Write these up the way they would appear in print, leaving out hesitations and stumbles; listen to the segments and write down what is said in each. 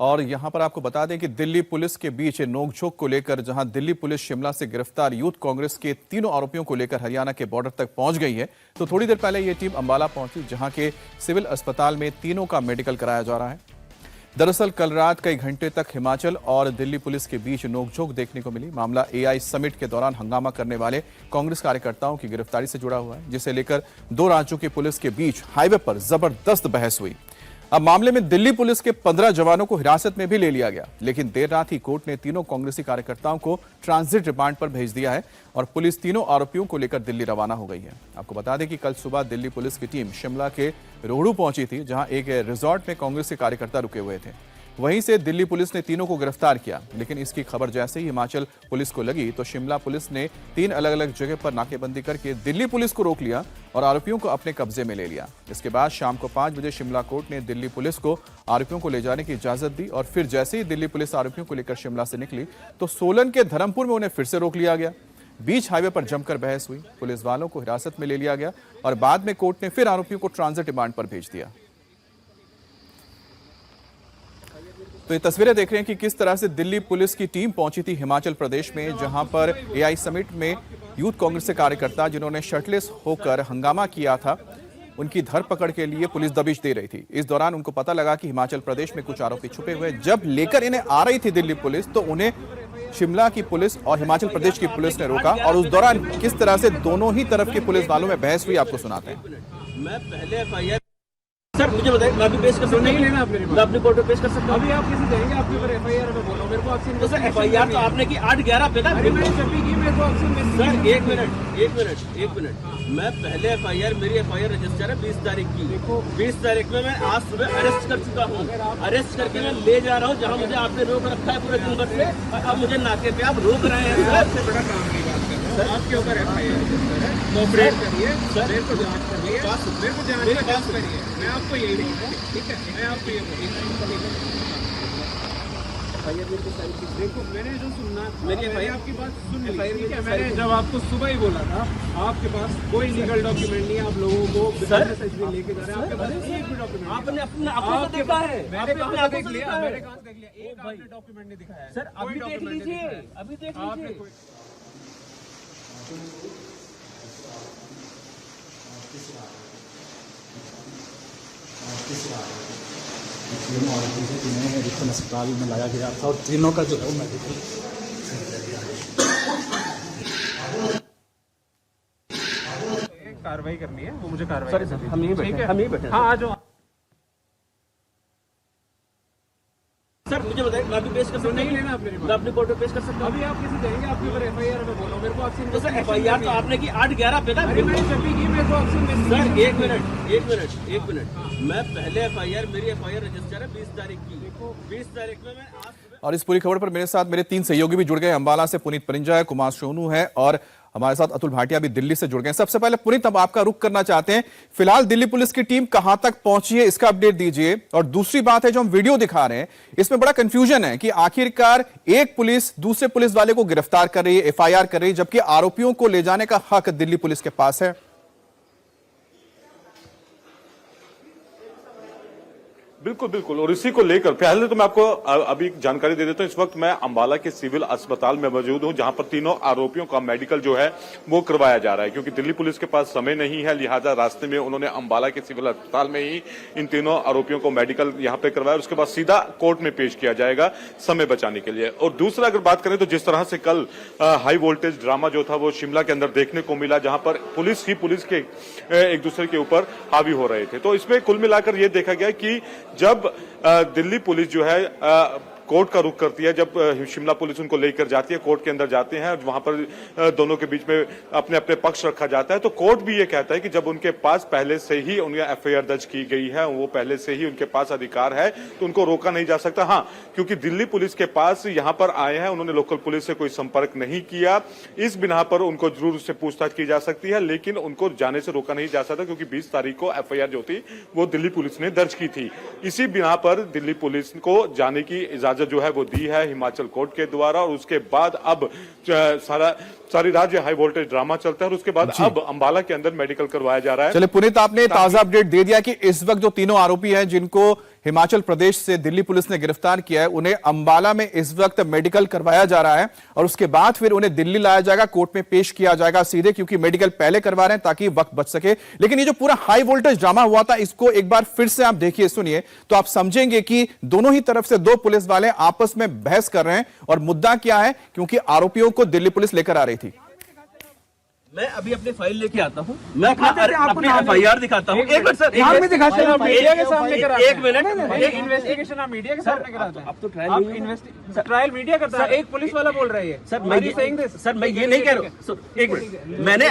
और यहां पर आपको बता दें कि दिल्ली पुलिस के बीच नोकझोंक को लेकर जहां दिल्ली पुलिस शिमला से गिरफ्तार यूथ कांग्रेस के तीनों आरोपियों को लेकर हरियाणा के बॉर्डर तक पहुंच गई है, तो थोड़ी देर पहले यह टीम अंबाला पहुंची, जहां के सिविल अस्पताल में तीनों का मेडिकल कराया जा रहा है। दरअसल कल रात कई घंटे तक हिमाचल और दिल्ली पुलिस के बीच नोकझोंक देखने को मिली। मामला एआई समिट के दौरान हंगामा करने वाले कांग्रेस कार्यकर्ताओं की गिरफ्तारी से जुड़ा हुआ है, जिसे लेकर दो राज्यों की पुलिस के बीच हाईवे पर जबरदस्त बहस हुई। अब मामले में दिल्ली पुलिस के 15 जवानों को हिरासत में भी ले लिया गया, लेकिन देर रात ही कोर्ट ने तीनों कांग्रेसी कार्यकर्ताओं को ट्रांजिट रिमांड पर भेज दिया है और पुलिस तीनों आरोपियों को लेकर दिल्ली रवाना हो गई है। आपको बता दें कि कल सुबह दिल्ली पुलिस की टीम शिमला के रोहड़ू पहुंची थी, जहां एक रिजॉर्ट में कांग्रेस के कार्यकर्ता रुके हुए थे। वहीं से दिल्ली पुलिस ने तीनों को गिरफ्तार किया, लेकिन इसकी खबर जैसे ही हिमाचल पुलिस को लगी तो शिमला पुलिस ने 3 अलग अलग जगह पर नाकेबंदी करके दिल्ली पुलिस को रोक लिया और आरोपियों को अपने कब्जे में ले लिया। इसके बाद शाम को 5 बजे शिमला कोर्ट ने दिल्ली पुलिस को आरोपियों को ले जाने की इजाजत दी और फिर जैसे ही दिल्ली पुलिस आरोपियों को लेकर शिमला से निकली तो सोलन के धर्मपुर में उन्हें फिर से रोक लिया गया। बीच हाईवे पर जमकर बहस हुई, पुलिस वालों को हिरासत में ले लिया गया और बाद में कोर्ट ने फिर आरोपियों को ट्रांजिट रिमांड पर भेज दिया। तो ये तस्वीरें देख रहे हैं कि किस तरह से दिल्ली पुलिस की टीम पहुंची थी हिमाचल प्रदेश में, जहां पर एआई समिट में यूथ कांग्रेस के कार्यकर्ता जिन्होंने शर्टलेस होकर हंगामा किया था, उनकी धरपकड़ के लिए पुलिस दबिश दे रही थी। इस दौरान उनको पता लगा कि हिमाचल प्रदेश में कुछ आरोपी छुपे हुए। जब लेकर इन्हें आ रही थी दिल्ली पुलिस तो उन्हें शिमला की पुलिस और हिमाचल प्रदेश की पुलिस ने रोका और उस दौरान किस तरह से दोनों ही तरफ के पुलिस वालों में बहस हुई आपको सुनाते हैं। मैं पहले सर मुझे बताइए, मैं भी पेश कर सकता हूं? नहीं लेना आपने, मैं अपनी कोर्ट में पेश कर सकता हूं? अभी आप किसी देंगे आपके ऊपर एफआईआर में बोलो मेरे को आपसे। तो सर एफआईआर तो आपने की 8/11 पे था। मैंने जब भी की मेरे को आपसे सर एक मिनट मैं पहले एफआईआर, मेरी एफआईआर रजिस्टर है 20 तारीख की। देखो 20 तारीख में मैं आज सुबह अरेस्ट कर चुका हूँ। अरेस्ट करके मैं ले जा रहा हूँ जहाँ मुझे आपने रोक रखा है पूरे दिन भर से, और अब मुझे नाके पे आप रोक रहे हैं। सबसे बड़ा काम की बात कर रहे हैं आपके ऊपर एफआईआर कोऑपरेट करिए सर, मेरे को जांच करिए, मेरे को जांच करिए। मैं आपको यही बोलूँगा, ठीक है? मैं आपको ये बोलूँगा देखो, मैंने जो सुनना मैंने आपकी बात सुन ली, ठीक है? मैंने जब आपको सुबह ही बोला था आपके पास कोई लीगल डॉक्यूमेंट नहीं है, आप लोगों को लेके जा रहे हैं, आपके पास एक भी डॉक्यूमेंट आपने अपना देखा है? मैंने देख लिया, मैंने कहाँ देख लिया? एक आपने डॉक्यूमेंट नहीं दिखाया सर। अभी देख लीजिए, अभी देख लीजिए। तीनों अस्पताल में लाया गया था और तीनों का जो है मेडिकल कार्रवाई करनी है, वो मुझे कार्रवाई सर हम यहीं बैठे। हाँ आ जाओ सर, मुझे बताइए, मैं भी पेश कर सकता हूं? नहीं लेना आपने, मैं अपनी कोर्ट में पेश कर सकता हूं? अभी आप किसी देंगे आपके ऊपर एफआईआर में बोलो मेरे को आपसे। तो सर एफआईआर तो आपने की 8/11 पे था। मैंने जब भी की मेरे को आपसे सर एक मिनट मैं पहले एफआईआर, मेरी एफआईआर रजिस्टर है 20 तारीख की। देखो 20 तारीख में मैं आज। और इस पूरी खबर पर मेरे साथ मेरे 3 सहयोगी भी जुड़ गए। अंबाला से पुनीत परिंजा है, कुमार सोनू है और हमारे साथ अतुल भाटिया भी दिल्ली से जुड़ गए। सबसे पहले पुनीत, अब आपका रुख करना चाहते हैं, फिलहाल दिल्ली पुलिस की टीम कहां तक पहुंची है, इसका अपडेट दीजिए। और दूसरी बात है, जो हम वीडियो दिखा रहे हैं इसमें बड़ा कंफ्यूजन है कि आखिरकार एक पुलिस दूसरे पुलिस वाले को गिरफ्तार कर रही है, एफआईआर कर रही है, जबकि आरोपियों को ले जाने का हक दिल्ली पुलिस के पास है। बिल्कुल, और इसी को लेकर पहले तो मैं आपको अभी जानकारी दे देता हूं। इस वक्त मैं अंबाला के सिविल अस्पताल में मौजूद हूं, जहां पर तीनों आरोपियों का मेडिकल जो है वो करवाया जा रहा है, क्योंकि दिल्ली पुलिस के पास समय नहीं है, लिहाजा रास्ते में उन्होंने अंबाला के सिविल अस्पताल में ही इन तीनों आरोपियों को मेडिकल यहां पे करवाया, उसके बाद सीधा कोर्ट में पेश किया जाएगा समय बचाने के लिए। और दूसरा अगर बात करें तो जिस तरह से कल हाई वोल्टेज ड्रामा जो था वो शिमला के अंदर देखने को मिला, जहां पर पुलिस के एक दूसरे के ऊपर हावी हो रहे थे, तो इसमें कुल मिलाकर यह देखा गया कि जब दिल्ली पुलिस जो है कोर्ट का रुख करती है, जब शिमला पुलिस उनको लेकर जाती है, कोर्ट के अंदर जाते हैं, वहां पर दोनों के बीच में अपने अपने पक्ष रखा जाता है, तो कोर्ट भी ये कहता है कि जब उनके पास पहले से ही उनकी एफआईआर दर्ज की गई है, वो पहले से ही उनके पास अधिकार है, तो उनको रोका नहीं जा सकता। हाँ, क्योंकि दिल्ली पुलिस के पास यहां पर आए हैं, उन्होंने लोकल पुलिस से कोई संपर्क नहीं किया, इस बिना पर उनको जरूर उससे पूछताछ की जा सकती है, लेकिन उनको जाने से रोका नहीं जा सकता, क्योंकि 20 तारीख को एफआईआर जो थी वो दिल्ली पुलिस ने दर्ज की थी। इसी बिना पर दिल्ली पुलिस को जाने की इजाजत जो है वो दी है हिमाचल कोर्ट के द्वारा, और उसके बाद अब सारी राज्य हाई वोल्टेज ड्रामा चलता है, और उसके बाद अब अंबाला के अंदर मेडिकल करवाया जा रहा है। चलिए पुनीत, आपने ताजा अपडेट दे दिया कि इस वक्त जो तीनों आरोपी हैं जिनको हिमाचल प्रदेश से दिल्ली पुलिस ने गिरफ्तार किया है, उन्हें अंबाला में इस वक्त मेडिकल करवाया जा रहा है और उसके बाद फिर उन्हें दिल्ली लाया जाएगा, कोर्ट में पेश किया जाएगा सीधे, क्योंकि मेडिकल पहले करवा रहे हैं ताकि वक्त बच सके। लेकिन ये जो पूरा हाई वोल्टेज ड्रामा हुआ था, इसको एक बार फिर से आप देखिए, सुनिए, तो आप समझेंगे कि दोनों ही तरफ से दो पुलिस वाले आपस में बहस कर रहे हैं और मुद्दा क्या है, क्योंकि आरोपियों को दिल्ली पुलिस लेकर आ रही थी। मैं अभी अपनी फाइल लेके आता हूँ, मैं अपनी FIR दिखाता हूँ। एक मिनट सर, मीडिया के सामने करा, एक मिनट, इन्वेस्टिगेशन आप मीडिया के सामने कराते हैं। अब तो ट्रायल मीडिया करता है, एक पुलिस वाला बोल रही है। सर मैं ये नहीं कह रहा हूँ। एक मिनट, मैंने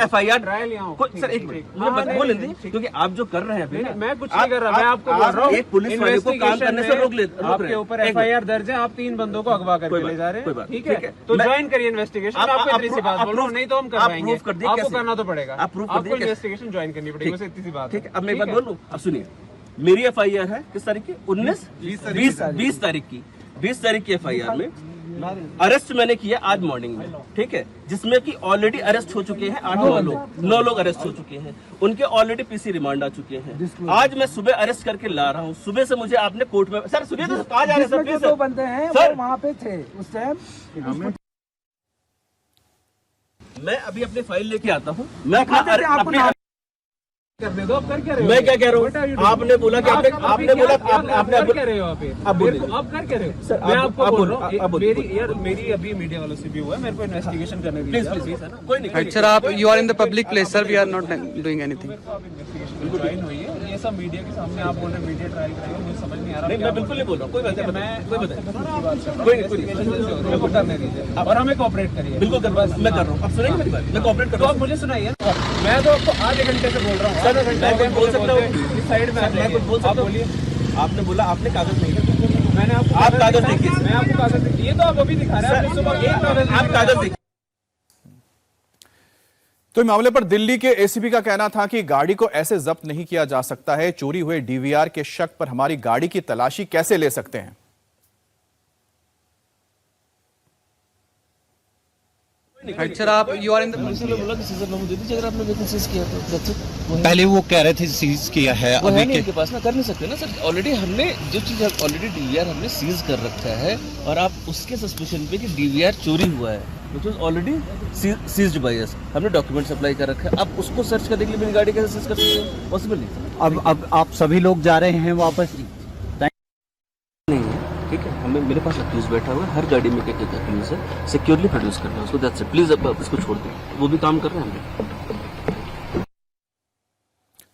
FIR सर, एक मिनट मुझे बोल दीजिए, क्योंकि आप जो कर रहे हैं अभी, मैं कुछ नहीं कर रहा, मैं आपको बोल रहा हूँ एक पुलिस वाले को काम करने से रोक ले, आपके ऊपर FIR दर्ज है, आप 3 बंदों को अगवा करके ले जा रहे हैं, ठीक है? तो ज्वाइन करिए इन्वेस्टिगेशन। आपको इतनी सी बात बोल रहा हूँ, नहीं तो हम करवाएंगे, आपको करना तो पड़ेगा, आपको इन्वेस्टिगेशन ज्वाइन करनी पड़ेगी, बस इतनी सी बात है। ठीक है, अब मैं एक बात बोलूं, अब सुनिए, मेरी FIR है किस तारीख की? 20 तारीख की, 20 तारीख की FIR में अरेस्ट मैंने किया आज मॉर्निंग में, ठीक है, जिसमें कि ऑलरेडी अरेस्ट हो चुके हैं 9 लोग अरेस्ट हो चुके हैं, उनके ऑलरेडी PC रिमांड आ चुके हैं। आज मैं सुबह अरेस्ट करके ला रहा हूँ, सुबह से मुझे आपने कोर्ट में, सर सुनिए तो, कहाँ जा रहे हैं सर, प्लीज? 2 बंदे हैं वो वहाँ पे थे उस टाइम। मैं अभी अपनी फाइल लेके आता हूँ, मैं अपने करने दो, आप कर क्या रहे हो? मैं क्या कह रहा हूँ? आपने बोला कि आपने बोला आपने कर क्या रहे हो? आप कर क्या रहे हो? सर, मैं आपको बोल रहा आप हूँ, मेरी अभी मीडिया वालों से भी हुआ है, मेरे को इन्वेस्टिगेशन करने दीजिए। प्लीज कोई नहीं सर, आप you are in the public place sir, we are not doing anything. Investigation join हुई है, ये सब मीडिया के सामने आप बोल रहे हैं मीडिया ट्रायल करेगा, मुझे समझ नहीं आ रहा। नहीं, मैं बिल्कुल नहीं बोल रहा हूँ, कोई बात नहीं, मेरे को करने दीजिए और हमें कोऑपरेट करिए। बिल्कुल कर, मैं कर रहा हूँ, अब सुनेंगे मेरी बात, मैं कोऑपरेट कर तो रहा आप हूँ। मुझे सुनाइए, मैं तो आपको आधे घंटे से बोल रहा हूँ। सर, मैं कुछ बोल सकता हूँ? इस साइड में मैं कुछ बोल सकता हूँ? आपने बोला आपने कागज नहीं दिया, मैंने आपको आप कागज देखिए, मैं आपको कागज देखिए, ये तो आप अभी दिखा रहे हैं, आपने सुबह एक कागज, आप कागज देखिए। तो इस मामले पर दिल्ली के ACP का कहना था कि गाड़ी को ऐसे जब्त नहीं किया जा सकता है, चोरी हुए DVR के शक पर हमारी गाड़ी की तलाशी कैसे ले सकते हैं। सर, आप यू आर इन द बोला कि सीजर नंबर दे दीजिए अगर आपने वैकेंसीज किया तो। पहले वो कह रहे थे सीज किया है, वो है अभी नहीं इनके पास ना, कर नहीं सकते ना सर। ऑलरेडी हमने जो चीज ऑलरेडी DVR हमने सीज कर रखा है, और आप उसके सस्पेशन पे कि DVR चोरी हुआ है, which was already seized by us, हमने डॉक्यूमेंट अप्लाई कर रखा है। अब उसको सर्च करने के लिए मेरी गाड़ी कैसे सर्च कर सकते हैं? पॉसिबल नहीं। अब आप सभी लोग जा रहे हैं वापस? नहीं है, ठीक है, हमें मेरे पास अक्यूज बैठा हुआ है, हर गाड़ी में एक अक्यूज है, सिक्योरली प्रोड्यूस करना है उसको, दैट्स इट। प्लीज अब इसको छोड़ दो, वो भी काम कर रहे हैं हम।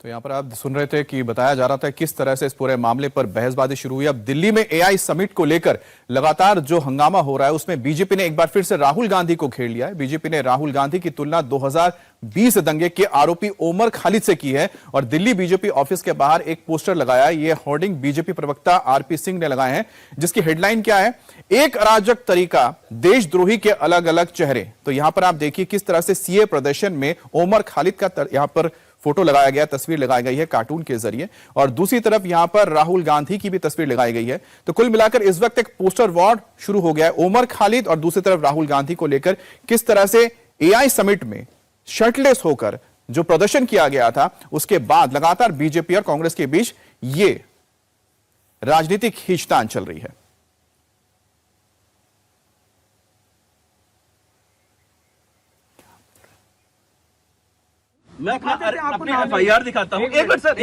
तो यहां पर आप सुन रहे थे कि बताया जा रहा था किस तरह से इस पूरे मामले पर बहसबाजी शुरू हुई। अब दिल्ली में AI समिट को लेकर लगातार जो हंगामा हो रहा है, उसमें बीजेपी ने एक बार फिर से राहुल गांधी को घेर लिया है। बीजेपी ने राहुल गांधी की तुलना 2020 दंगे के आरोपी ओमर खालिद से की है और दिल्ली बीजेपी ऑफिस के बाहर एक पोस्टर लगाया है। यह होर्डिंग बीजेपी प्रवक्ता RP सिंह ने लगाए हैं, जिसकी हेडलाइन क्या है, एक अराजक तरीका, देशद्रोही के अलग अलग चेहरे। तो यहां पर आप देखिए किस तरह से CA प्रदर्शन में ओमर खालिद का यहां पर फोटो लगाया गया, तस्वीर लगाई गई है कार्टून के जरिए, और दूसरी तरफ यहां पर राहुल गांधी की भी तस्वीर लगाई गई है। तो कुल मिलाकर इस वक्त एक पोस्टर वॉर शुरू हो गया है ओमर खालिद और दूसरी तरफ राहुल गांधी को लेकर। किस तरह से AI समिट में शर्टलेस होकर जो प्रदर्शन किया गया था, उसके बाद लगातार बीजेपी और कांग्रेस के बीच ये राजनीतिक खींचतान चल रही है। मैं अपनी FIR दिखाता हूँ, एक मिनट सर,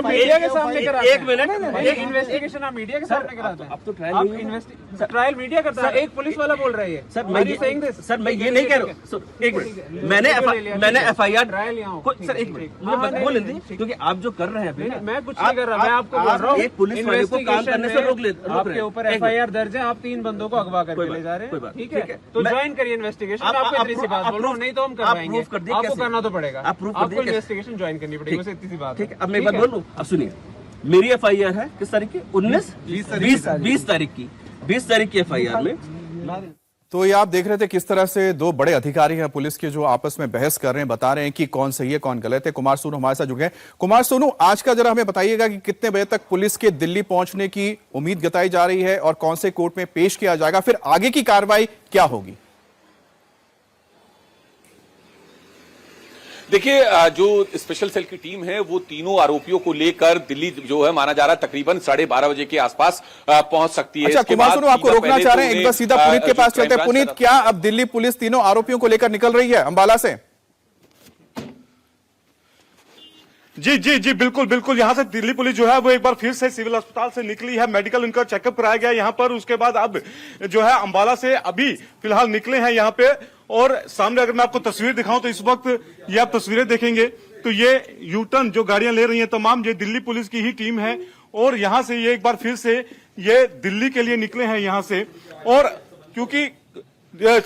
मीडिया के सामने कराते हैं, एक मिनट, इन्वेस्टिगेशन आप मीडिया के सामने कराते हैं। अब तो ट्रायल मीडिया करता है, एक पुलिस वाला बोल रही है। सर मैं ये नहीं कह रहा हूँ, एक मिनट, मैंने FIR सर, एक मिनट मुझे बोल दीजिए, क्योंकि आप जो कर रहे हैं अभी, मैं कुछ नहीं कर रहा, मैं आपको बोल रहा हूँ एक पुलिस वाले को काम करने से रोक ले, आपके ऊपर FIR दर्ज है, आप 3 बंदों को अगवा करके ले जा रहे हैं, ठीक है? तो ज्वाइन करिए इन्वेस्टिगेशन। आपको इतनी सी बात बोल रहा हूँ, नहीं तो हम करवाएंगे, आपको करना तो पड़ेगा, आपको इन्वेस्टिगेशन ज्वाइन करनी पड़ेगी, बस इतनी सी बात है। ठीक है, अब मैं एक बात बोलूं, अब सुनिए, मेरी FIR है किस तारीख की? 20 तारीख की, 20 तारीख की FIR में। तो ये आप देख रहे थे किस तरह से दो बड़े अधिकारी हैं पुलिस के जो आपस में बहस कर रहे हैं, बता रहे हैं कि कौन सही है कौन गलत है। कुमार सोनू हमारे साथ जुड़े हैं। कुमार सोनू, आज का जरा हमें बताइएगा कि कितने बजे तक पुलिस के दिल्ली पहुंचने की उम्मीद जताई जा रही है और कौन से कोर्ट में पेश किया जाएगा, फिर आगे की कार्रवाई क्या होगी? देखिए जो स्पेशल सेल की टीम है वो तीनों आरोपियों को लेकर दिल्ली जो है माना जा रहा है तकरीबन 12:30 बजे के आसपास पहुंच सकती है। अच्छा कुमार सोनू, आपको रोकना चाह रहे हैं, एक बार सीधा पुनीत के पास चलते हैं। पुनीत, क्या अब दिल्ली पुलिस तीनों आरोपियों को लेकर निकल रही है अंबाला से? जी जी जी बिल्कुल बिल्कुल, यहां से दिल्ली पुलिस जो है वो एक बार फिर से सिविल अस्पताल से निकली है। मेडिकल उनका चेकअप कराया गया यहां पर, उसके बाद अब जो है अंबाला से अभी फिलहाल निकले हैं यहां पे। और सामने अगर मैं आपको तस्वीर दिखाऊं तो इस वक्त ये आप तस्वीरें देखेंगे तो ये यूटर्न जो गाड़ियां ले रही हैं तमाम ये दिल्ली पुलिस की ही टीम है। और यहां से ये एक बार फिर से ये दिल्ली के लिए निकले हैं यहां से। और क्योंकि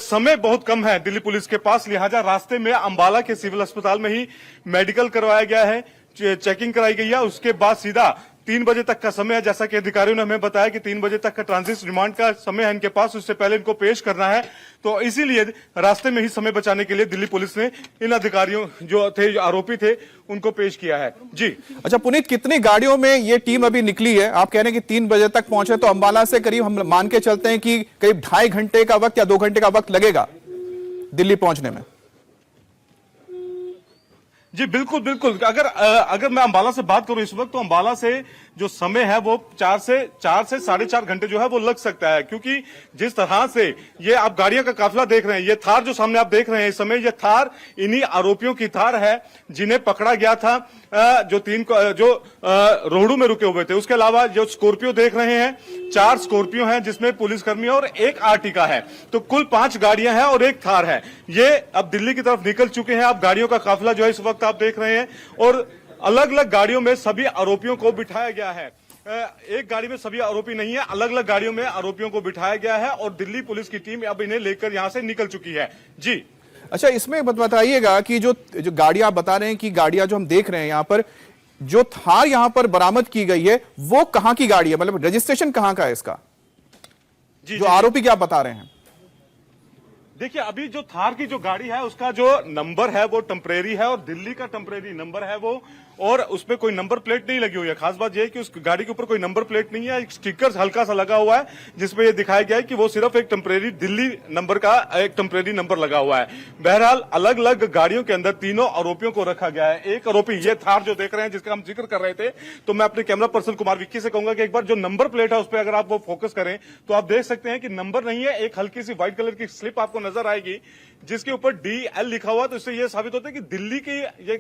समय बहुत कम है दिल्ली पुलिस के पास, लिहाजा रास्ते में अंबाला के सिविल अस्पताल में ही मेडिकल करवाया गया है, चेकिंग कराई गई है। उसके बाद सीधा 3 बजे तक का समय है, जैसा कि अधिकारियों ने हमें बताया कि 3 बजे तक का ट्रांजिट रिमांड का समय है इनके पास, उससे पहले इनको पेश करना है। तो इसीलिए रास्ते में ही समय बचाने के लिए दिल्ली पुलिस ने इन अधिकारियों जो थे, जो आरोपी थे, उनको पेश किया है। जी अच्छा पुनीत, कितनी गाड़ियों में ये टीम अभी निकली है? आप कह रहे हैं कि 3 बजे तक पहुंचे, तो अंबाला से करीब हम मान के चलते हैं कि करीब 2.5 घंटे का वक्त या 2 घंटे का वक्त लगेगा दिल्ली पहुंचने में। जी बिल्कुल बिल्कुल, अगर मैं अंबाला से बात करूं इस वक्त, तो अंबाला से जो समय है वो 4 से 4.5 घंटे जो है वो लग सकता है। क्योंकि जिस तरह से ये आप गाड़ियों का काफिला देख रहे हैं, ये थार जो सामने आप देख रहे हैं इस समय, ये थार इन्हीं आरोपियों की थार है जिन्हें पकड़ा गया था, जो रोहडू में रुके हुए थे। उसके अलावा जो स्कॉर्पियो देख रहे हैं, 4 स्कॉर्पियो हैं जिसमें पुलिसकर्मी और 1 आर्टिका है, तो कुल 5 गाड़ियां हैं और 1 थार है। ये अब दिल्ली की तरफ निकल चुके हैं। अब गाड़ियों का काफिला जो है इस वक्त आप देख रहे हैं, और अलग अलग गाड़ियों में सभी आरोपियों को बिठाया गया है। एक गाड़ी में सभी आरोपी नहीं है, अलग अलग गाड़ियों में आरोपियों को बिठाया गया है और दिल्ली पुलिस की टीम अब इन्हें लेकर यहां से निकल चुकी है। जी अच्छा, इसमें बताइएगा कि जो गाड़ियां आप बता रहे हैं कि गाड़ियां जो हम देख रहे हैं यहां पर, जो थार यहां पर बरामद की गई है वो कहां की गाड़ी है? मतलब रजिस्ट्रेशन कहां का है इसका, जो आरोपी क्या बता रहे हैं? देखिए अभी जो थार की जो गाड़ी है उसका जो नंबर है वो टेम्परेरी है और दिल्ली का टेम्परेरी नंबर है वो, और उसपे कोई नंबर प्लेट नहीं लगी हुई है। खास बात यह है कि उस गाड़ी के ऊपर कोई नंबर प्लेट नहीं है, एक स्टिकर हल्का सा लगा हुआ है जिसपे ये दिखाया गया है कि वो सिर्फ एक टेम्परेरी दिल्ली नंबर का एक टेम्परेरी नंबर लगा हुआ है। बहरहाल अलग अलग गाड़ियों के अंदर तीनों आरोपियों को रखा गया है। एक आरोपी ये थार जो देख रहे हैं जिसका हम जिक्र कर रहे थे, तो मैं अपने कैमरा पर्सन कुमार विक्की से कहूंगा कि एक बार जो नंबर प्लेट है उस पर अगर आप वो फोकस करें तो आप देख सकते हैं कि नंबर नहीं है, एक हल्की सी व्हाइट कलर की स्लिप आपको नजर आएगी जिसके ऊपर DL लिखा हुआ। तो इससे यह साबित होता है कि दिल्ली की ये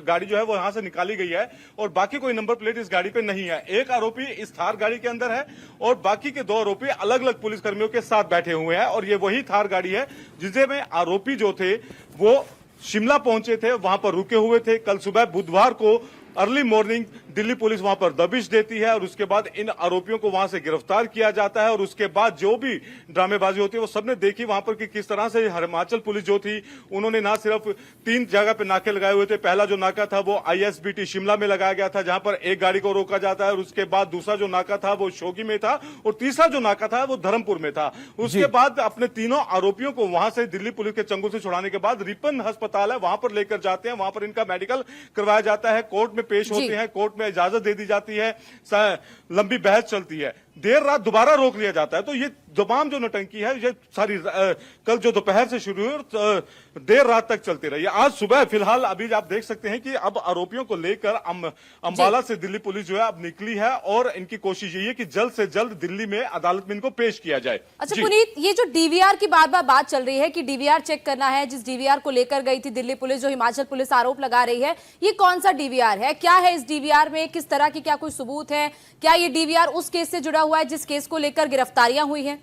गाड़ी जो है वो यहां से निकाली गई है और बाकी कोई नंबर प्लेट इस गाड़ी पे नहीं है। एक आरोपी इस थार गाड़ी के अंदर है और बाकी के 2 आरोपी अलग अलग पुलिसकर्मियों के साथ बैठे हुए हैं, और ये वही थार गाड़ी है जिसमें आरोपी जो थे वो शिमला पहुंचे थे, वहां पर रुके हुए थे। कल सुबह बुधवार को अर्ली मॉर्निंग दिल्ली पुलिस वहां पर दबिश देती है और उसके बाद इन आरोपियों को वहां से गिरफ्तार किया जाता है। और उसके बाद जो भी ड्रामेबाजी होती है वो सबने देखी वहां पर कि किस तरह से हिमाचल पुलिस जो थी उन्होंने ना सिर्फ 3 जगह पे नाके लगाए हुए थे। पहला जो नाका था वो ISBT शिमला में लगाया गया था जहां पर एक गाड़ी को रोका जाता है, और उसके बाद दूसरा जो नाका था वो शोगी में था, और तीसरा जो नाका था वो धर्मपुर में था। उसके बाद अपने तीनों आरोपियों को वहां से दिल्ली पुलिस के चंगुल से छुड़ाने के बाद रिपन अस्पताल है वहां पर लेकर जाते हैं, वहां पर इनका मेडिकल करवाया जाता है, कोर्ट में पेश होते हैं, कोर्ट में इजाजत दे दी जाती है, लंबी बहस चलती है, देर रात दोबारा रोक लिया जाता है। तो ये तमाम जो नौटंकी है ये सारी कल जो दोपहर से शुरू हुई और देर रात तक चलती रही। आज सुबह फिलहाल अभी आप देख सकते हैं कि अब आरोपियों को लेकर अंबाला से दिल्ली पुलिस जो है अब निकली है और इनकी कोशिश यही है कि जल्द से जल्द दिल्ली में अदालत में इनको पेश किया जाए। अच्छा पुनीत, ये जो DVR की बार बार बात चल रही है कि DVR चेक करना है, जिस DVR को लेकर गई थी दिल्ली पुलिस, जो हिमाचल पुलिस आरोप लगा रही है, ये कौन सा DVR है? क्या है इस DVR में? किस तरह की क्या कोई सबूत है? क्या ये DVR उस केस से जुड़ा हुआ है जिस केस को लेकर गिरफ्तारियां हुई हैं?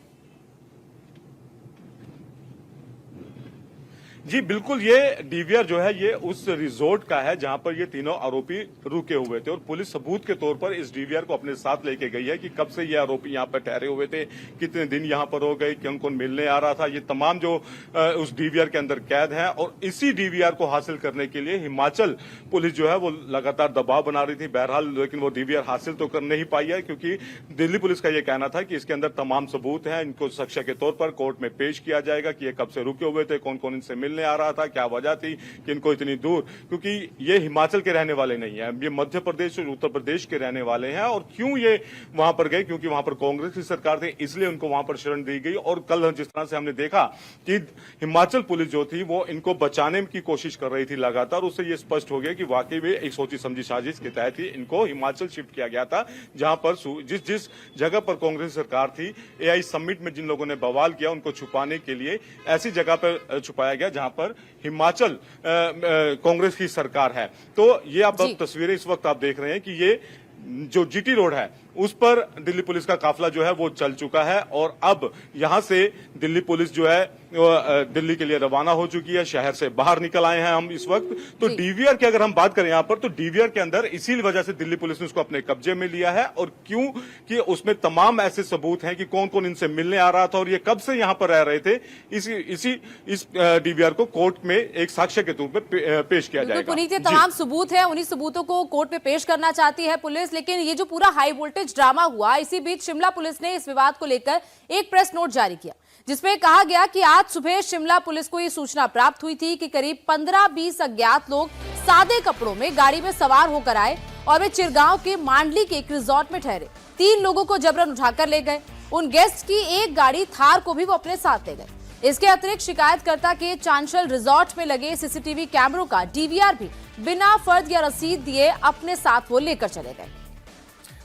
जी बिल्कुल, ये DVR जो है ये उस रिजॉर्ट का है जहां पर ये तीनों आरोपी रुके हुए थे, और पुलिस सबूत के तौर पर इस DVR को अपने साथ लेके गई है कि कब से ये आरोपी यहां पर ठहरे हुए थे, कितने दिन यहां पर हो गए, कौन कौन मिलने आ रहा था। ये तमाम जो उस DVR के अंदर कैद है, और इसी DVR को हासिल करने के लिए हिमाचल पुलिस जो है वो लगातार दबाव बना रही थी। बहरहाल लेकिन वो DVR हासिल तो कर नहीं पाई है, क्योंकि दिल्ली पुलिस का यह कहना था कि इसके अंदर तमाम सबूत हैं, इनको साक्ष्य के तौर पर कोर्ट में पेश किया जाएगा कि ये कब से रुके हुए थे, कौन कौन इनसे मिलने मिलने आ रहा था, क्या वजह थी कि इनको इतनी दूर, क्योंकि ये हिमाचल के रहने वाले नहीं है, ये मध्य प्रदेश और उत्तर प्रदेश के रहने वाले हैं। और क्यों ये वहां पर गए, क्योंकि वहां पर कांग्रेस की सरकार थी, इसलिए उनको वहां पर शरण दी गई। और कल जिस तरह से हमने देखा कि हिमाचल पुलिस जो थी वो इनको बचाने की कोशिश कर रही थी लगातार, उससे ये स्पष्ट हो गया कि वाकई में एक सोची समझी साजिश के तहत ही इनको हिमाचल शिफ्ट किया गया था, जहां पर जिस जगह पर कांग्रेस सरकार थी, एआई समिट में जिन लोगों ने बवाल किया उनको छुपाने के लिए ऐसी जगह पर छुपाया गया जहां पर हिमाचल कांग्रेस की सरकार है। तो ये आप तस्वीरें इस वक्त आप देख रहे हैं कि ये जो जीटी रोड है उस पर दिल्ली पुलिस का काफिला जो है वो चल चुका है। और अब यहां से दिल्ली पुलिस जो है दिल्ली के लिए रवाना हो चुकी है, शहर से बाहर निकल आए हैं हम इस वक्त। तो डीवीआर की अगर हम बात करें यहां पर, तो डीवीआर के अंदर इसी वजह से दिल्ली पुलिस ने उसको अपने कब्जे में लिया है। और क्यों कि उसमें तमाम ऐसे सबूत हैं कि कौन कौन इनसे मिलने आ रहा था और ये कब से यहां पर रह रहे थे। इस डीवीआर को कोर्ट में एक साक्ष्य के रूप में पेश किया जाएगा। पुनीत, ये तमाम सबूत है, उन्हीं सबूतों को कोर्ट में पेश करना चाहती है पुलिस। लेकिन ये जो पूरा हाई वोल्टेज ड्रामा हुआ, इसी बीच शिमला पुलिस ने इस विवाद को लेकर एक प्रेस नोट जारी किया, जिसमें कहा गया कि आज सुबह शिमला पुलिस को यह सूचना प्राप्त हुई थी कि करीब 15-20 अज्ञात लोग सादे कपड़ों में गाड़ी में सवार होकर आए और वे चिरगांव के मांडली के एक रिजॉर्ट में ठहरे। 3 लोगों को जबरन उठाकर ले गए। उन गेस्ट की एक गाड़ी थार को भी वो अपने साथ ले गए। इसके अतिरिक्त शिकायतकर्ता के चांशल रिजॉर्ट में लगे सीसीटीवी कैमरों का डीवीआर भी बिना फर्द या रसीद दिए अपने साथ वो लेकर चले गए।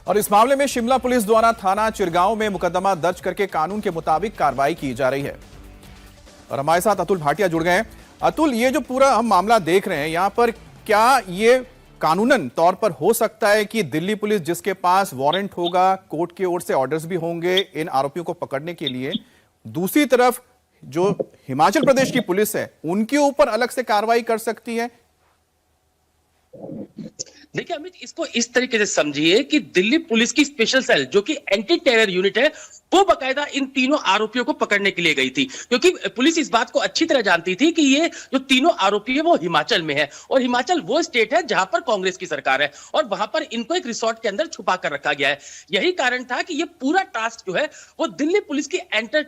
और इस मामले में शिमला पुलिस द्वारा थाना चिरगांव में मुकदमा दर्ज करके कानून के मुताबिक कार्रवाई की जा रही है। और हमारे साथ अतुल भाटिया जुड़ गए हैं। अतुल, ये जो पूरा हम मामला देख रहे हैं यहां पर, क्या ये कानूनन तौर पर हो सकता है कि दिल्ली पुलिस जिसके पास वारंट होगा, कोर्ट की ओर से ऑर्डर्स भी होंगे इन आरोपियों को पकड़ने के लिए, दूसरी तरफ जो हिमाचल प्रदेश की पुलिस है उनके ऊपर अलग से कार्रवाई कर सकती है? देखिए अमित, इसको इस तरीके से समझिए कि दिल्ली पुलिस की स्पेशल सेल जो कि एंटी टेरर यूनिट है, वो बकायदा इन तीनों आरोपियों को पकड़ने के लिए गई थी, क्योंकि पुलिस इस बात को अच्छी तरह जानती थी कि ये जो तीनों आरोपी है वो हिमाचल में है और हिमाचल वो स्टेट है जहां पर कांग्रेस की सरकार है और वहां पर इनको एक रिसोर्ट के अंदर छुपा कर रखा गया है। यही कारण था कि ये पूरा टास्क जो है वो दिल्ली पुलिस की anti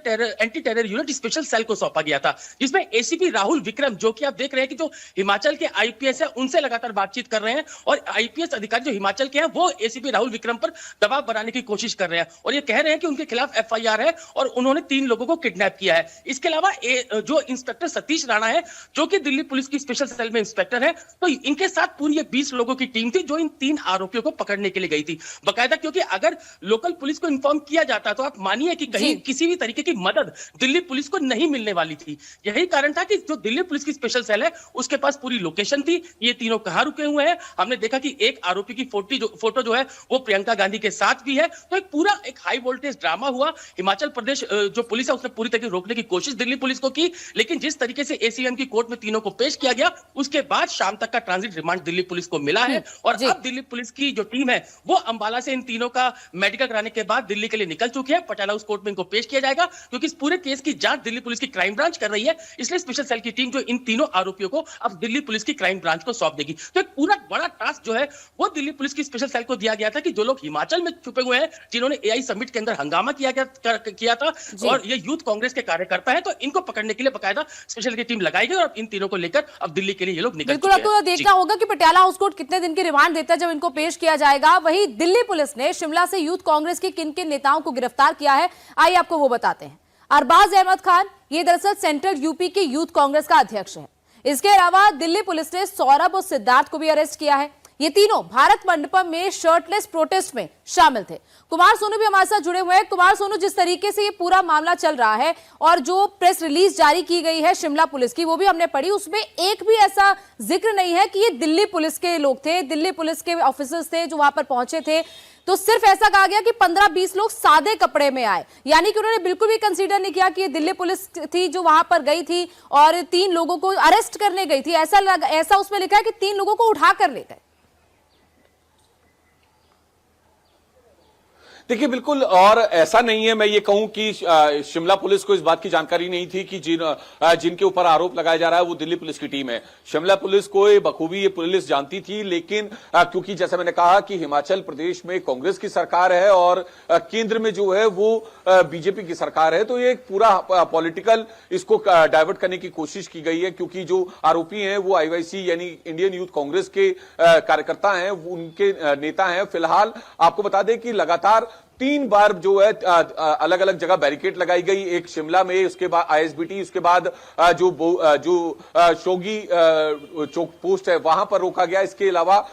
terror unit special cell को सौंपा गया था, जिसमें एसीपी राहुल विक्रम, जो कि आप देख रहे हैं कि जो हिमाचल के आईपीएस है उनसे लगातार बातचीत कर रहे हैं और आईपीएस अधिकारी जो हिमाचल के हैं वो एसीपी राहुल विक्रम पर दबाव बनाने की कोशिश कर रहे हैं और ये कह रहे हैं कि उनके खिलाफ एफआईआर है और उन्होंने 3 लोगों को किडनैप किया है। इसके अलावा जो इंस्पेक्टर सतीश राणा है, जो कि दिल्ली पुलिस की स्पेशल सेल में इंस्पेक्टर है, तो इनके साथ पूरी 20 लोगों की टीम थी जो इन 3 आरोपियों को पकड़ने के लिए गई थी बकायदा। क्योंकि अगर लोकल पुलिस को इन्फॉर्म किया जाता तो आप मानिए कि कहीं किसी भी तरीके की मदद दिल्ली पुलिस को नहीं मिलने वाली थी। यही कारण था कि जो दिल्ली पुलिस की स्पेशल सेल है उसके पास पूरी लोकेशन थी, ये तीनों कहां रुके हुए हैं। हमने देखा कि एक आरोपी की फोटो जो है वो प्रियंका गांधी के साथ भी है। तो एक पूरा एक हाई वोल्टेज ड्रामा हुआ। हिमाचल प्रदेश जो पुलिस है उसने पूरी तरीके रोकने की कोशिश दिल्ली पुलिस को की, लेकिन जिस तरीके से एसीएम की कोर्ट में तीनों को पेश किया गया उसके बाद शाम तक का ट्रांजिट रिमांड दिल्ली पुलिस को मिला है और अब दिल्ली पुलिस की जो टीम है वो अंबाला से इन तीनों का मेडिकल कराने के बाद दिल्ली के लिए निकल चुकी है। पटियाला हाउस कोर्ट में इनको पेश किया जाएगा क्योंकि इस पूरे केस की जांच दिल्ली पुलिस की क्राइम ब्रांच कर रही है, इसलिए स्पेशल सेल की टीम जो इन तीनों आरोपियों को अब दिल्ली पुलिस की क्राइम ब्रांच को सौंप देगी। तो एक पूरा बड़ा टास्क जो है वो दिल्ली पुलिस की स्पेशल सेल को दिया गया था कि जो लोग हिमाचल में छुपे हुए हैं, जिन्होंने एआई समिट के अंदर हंगामा किया था और ये यूथ कांग्रेस के कार्यकर्ता है, तो इनको पकड़ने के लिए बकायदा स्पेशल की टीम लगाई गई और इन तीनों को लेकर अब दिल्ली के लिए ये लोग निकल चुके हैं। बिल्कुल, आपको देखना होगा कि पटियाला हाउस कोर्ट कितने दिन की रिमांड देता है जब इनको पेश किया जाएगा। वहीं दिल्ली पुलिस ने शिमला से यूथ कांग्रेस के किन किन नेताओं को गिरफ्तार किया है, आइए आपको वो बताते हैं। अरबाज अहमद खान, ये दरअसल सेंट्रल यूपी के यूथ कांग्रेस का अध्यक्ष है। इसके अलावा दिल्ली पुलिस ने सौरभ और सिद्धार्थ को भी अरेस्ट किया है। ये तीनों भारत मंडपम में शर्टलेस प्रोटेस्ट में शामिल थे। कुमार सोनू भी हमारे साथ जुड़े हुए हैं। कुमार सोनू, जिस तरीके से ये पूरा मामला चल रहा है और जो प्रेस रिलीज जारी की गई है शिमला पुलिस की, वो भी हमने पढ़ी, उसमें एक भी ऐसा जिक्र नहीं है कि ये दिल्ली पुलिस के लोग थे, दिल्ली पुलिस के ऑफिसर्स थे जो वहां पर पहुंचे थे। तो सिर्फ ऐसा कहा गया कि 15-20 लोग सादे कपड़े में आए, यानी कि उन्होंने बिल्कुल भी कंसीडर नहीं किया कि ये दिल्ली पुलिस थी जो वहां पर गई थी और 3 लोगों को अरेस्ट करने गई थी। ऐसा उसमें लिखा है कि 3 लोगों को उठा कर ले गए। देखिए बिल्कुल, और ऐसा नहीं है मैं ये कहूं कि शिमला पुलिस को इस बात की जानकारी नहीं थी कि जिनके ऊपर आरोप लगाया जा रहा है वो दिल्ली पुलिस की टीम है। शिमला पुलिस को बखूबी ये पुलिस जानती थी, लेकिन क्योंकि जैसा मैंने कहा कि हिमाचल प्रदेश में कांग्रेस की सरकार है और केंद्र में जो है वो बीजेपी की सरकार है, तो ये पूरा पॉलिटिकल इसको डाइवर्ट करने की कोशिश की गई है, क्योंकि जो आरोपी हैं वो आईवाईसी यानी इंडियन यूथ कांग्रेस के कार्यकर्ता हैं, उनके नेता हैं। फिलहाल आपको बता दें कि लगातार 3 बार जो है अलग अलग जगह बैरिकेड लगाई गई, एक शिमला में, उसके बाद आईएसबीटी, उसके बाद जो शोगी चौक पोस्ट है वहां पर रोका गया। इसके अलावा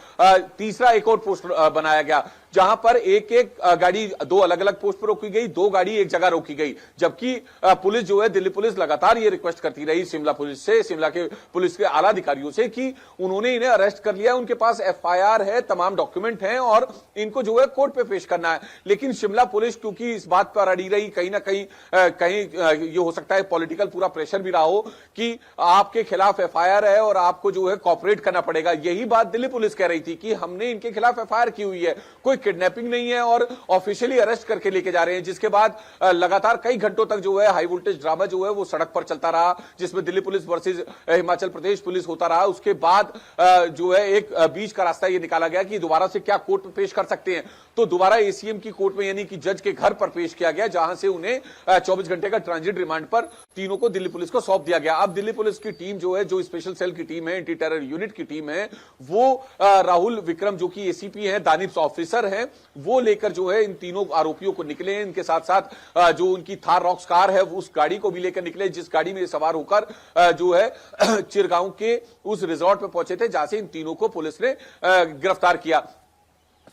तीसरा एक और पोस्ट बनाया गया जहां पर एक गाड़ी 2 अलग अलग पोस्ट पर रोकी गई, 2 गाड़ी एक जगह रोकी गई, जबकि पुलिस जो है दिल्ली पुलिस लगातार ये रिक्वेस्ट करती रही शिमला पुलिस से, शिमला के पुलिस के आला अधिकारियों से कि उन्होंने इन्हें अरेस्ट कर लिया, उनके पास एफआईआर है, तमाम डॉक्यूमेंट हैं और इनको जो है कोर्ट पे पेश करना है। लेकिन शिमला पुलिस क्योंकि इस बात पर अड़ी रही, कहीं ना कहीं ये हो सकता है पॉलिटिकल पूरा प्रेशर भी रहा हो कि आपके खिलाफ एफआईआर है और आपको जो है कॉपरेट करना पड़ेगा। यही बात दिल्ली पुलिस कह रही थी कि हमने इनके खिलाफ एफआईआर की हुई है, कोई किडनैपिंग नहीं है और ऑफिशियली अरेस्ट करके लेके जा रहे हैं। जिसके बाद लगातार कई घंटों तक जो है हाई वोल्टेज ड्रामा जो है वो सड़क पर चलता रहा, जिसमें Delhi police versus Himachal Pradesh police होता रहा। उसके बाद जो है एक बीच का रास्ता ये निकाला गया कि दोबारा से क्या कोर्ट में पेश कर सकते हैं, तो दोबारा एसीएम की कोर्ट में यानी कि जज के घर पर पेश किया गया, जहां से उन्हें 24 घंटे का ट्रांजिट रिमांड पर तीनों को दिल्ली पुलिस को सौंप दिया गया। अब दिल्ली पुलिस की टीम जो है, जो स्पेशल सेल की टीम है, एंटी टेरर यूनिट की टीम है, वो राहुल विक्रम जो कि एसीपी हैं, दानिश ऑफिसर हैं, वो लेकर जो है इन तीनों आरोपियों को निकले हैं। इनके साथ साथ जो उनकी थार रॉक्स कार है उस गाड़ी को भी लेकर निकले, जिस गाड़ी में सवार होकर जो है चिरगांव के उस रिजॉर्ट पे पहुंचे थे, जहां से इन तीनों को पुलिस ने गिरफ्तार किया।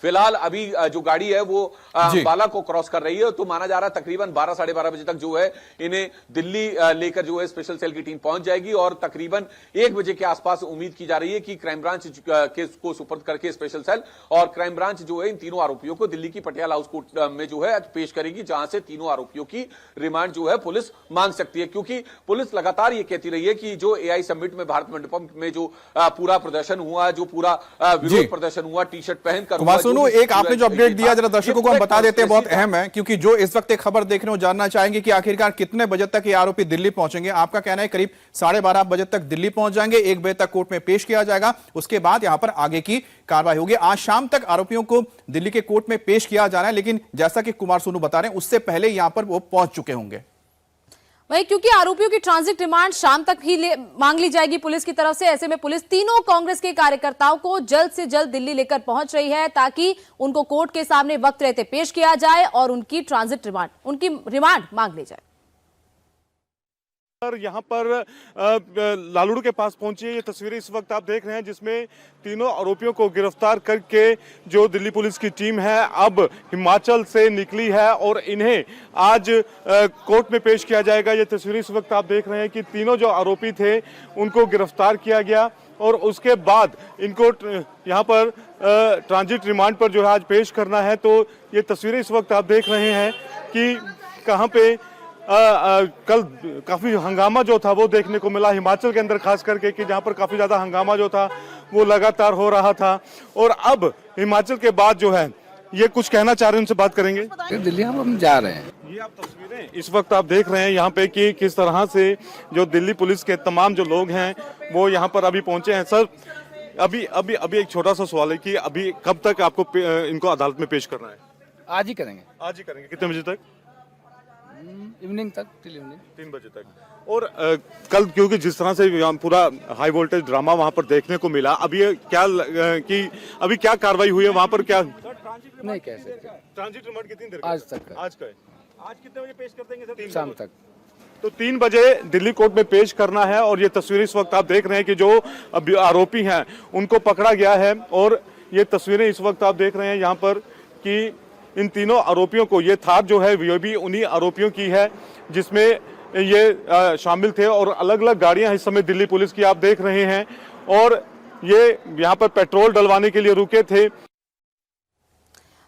फिलहाल अभी जो गाड़ी है वो अंबाला को क्रॉस कर रही है, तो माना जा रहा है तकरीबन 12 साढ़े 12 बजे तक जो है इन्हें दिल्ली लेकर जो है स्पेशल सेल की टीम पहुंच जाएगी और तकरीबन 1 बजे के आसपास उम्मीद की जा रही है कि क्राइम ब्रांच केस को सुपर्द करके स्पेशल सेल और क्राइम ब्रांच जो है इन तीनों आरोपियों को दिल्ली की पटियाला हाउस कोर्ट में जो है पेश करेगी, जहां से तीनों आरोपियों की रिमांड जो है पुलिस मांग सकती है। क्योंकि पुलिस लगातार ये कहती रही है कि जो एआई समिट में भारत मंडपम में जो पूरा प्रदर्शन हुआ, जो पूरा विरोध प्रदर्शन हुआ, टी शर्ट पहनकर, एक आपने जो अपडेट दिया जरा दर्शकों को हम बता देते हैं, बहुत अहम है, क्योंकि जो इस वक्त एक खबर देख रहे हो जानना चाहेंगे कि आखिरकार कितने बजे तक ये आरोपी दिल्ली पहुंचेंगे। आपका कहना है करीब 12:30 बजे तक दिल्ली पहुंच जाएंगे, 1 बजे तक कोर्ट में पेश किया जाएगा, उसके बाद यहां पर आगे की कार्रवाई होगी। आज शाम तक आरोपियों को दिल्ली के कोर्ट में पेश किया जाना है, लेकिन जैसा कि कुमार सोनू बता रहे हैं उससे पहले यहां पर वो पहुंच चुके होंगे। वही क्योंकि आरोपियों की ट्रांजिट रिमांड शाम तक ही मांग ली जाएगी पुलिस की तरफ से, ऐसे में पुलिस तीनों कांग्रेस के कार्यकर्ताओं को जल्द से जल्द दिल्ली लेकर पहुंच रही है ताकि उनको कोर्ट के सामने वक्त रहते पेश किया जाए और उनकी ट्रांजिट रिमांड, उनकी रिमांड मांग ली जाए। यहाँ पर लालूड़ के पास पहुंची है, ये तस्वीरें इस वक्त आप देख रहे हैं, जिसमें तीनों आरोपियों को गिरफ्तार करके जो दिल्ली पुलिस की टीम है अब हिमाचल से निकली है और इन्हें आज कोर्ट में पेश किया जाएगा। ये तस्वीरें इस वक्त आप देख रहे हैं कि तीनों जो आरोपी थे उनको गिरफ्तार किया गया और उसके बाद इनको यहाँ पर ट्रांजिट रिमांड पर जो है आज पेश करना है। तो ये तस्वीरें इस वक्त आप देख रहे हैं कि कहाँ पे कल काफी हंगामा जो था वो देखने को मिला हिमाचल के अंदर, खास करके कि जहां पर काफी ज्यादा हंगामा जो था वो लगातार हो रहा था। और अब हिमाचल के बाद जो है ये कुछ कहना चाह रहे हैं, उनसे बात करेंगे। दिल्ली हम जा रहे हैं। ये आप तस्वीरें इस वक्त आप देख रहे हैं यहाँ पे कि किस तरह से जो दिल्ली पुलिस के तमाम जो लोग हैं वो यहाँ पर अभी पहुंचे हैं। सर अभी एक छोटा सा सवाल है कि अभी कब तक आपको इनको अदालत में पेश करना है? आज ही करेंगे। आज ही करेंगे। कितने बजे तक? इवनिंग तक, टिल इवनिंग 3 बजे तक। और कल क्योंकि जिस तरह से पूरा हाई वोल्टेज ड्रामा वहां पर देखने को मिला, अभी क्या कार्रवाई हुई है वहां पर? क्या नहीं कह सकते। ट्रांजिट रिमांड कितनी देर? आज तक। आज का है। आज कितने बजे पेश कर देंगे सर? शाम तक। तो 3 बजे दिल्ली कोर्ट में पेश करना है। और ये तस्वीरें इस वक्त आप देख रहे हैं कि जो आरोपी हैं उनको पकड़ा गया है। और ये तस्वीरें इस वक्त आप देख रहे हैं यहाँ पर कि इन तीनों आरोपियों को, ये थार जो है ये भी उन्हीं आरोपियों की है जिसमें ये शामिल थे। और अलग अलग गाड़ियां इस समय दिल्ली पुलिस की आप देख रहे हैं और ये यहाँ पर पेट्रोल डलवाने के लिए रुके थे।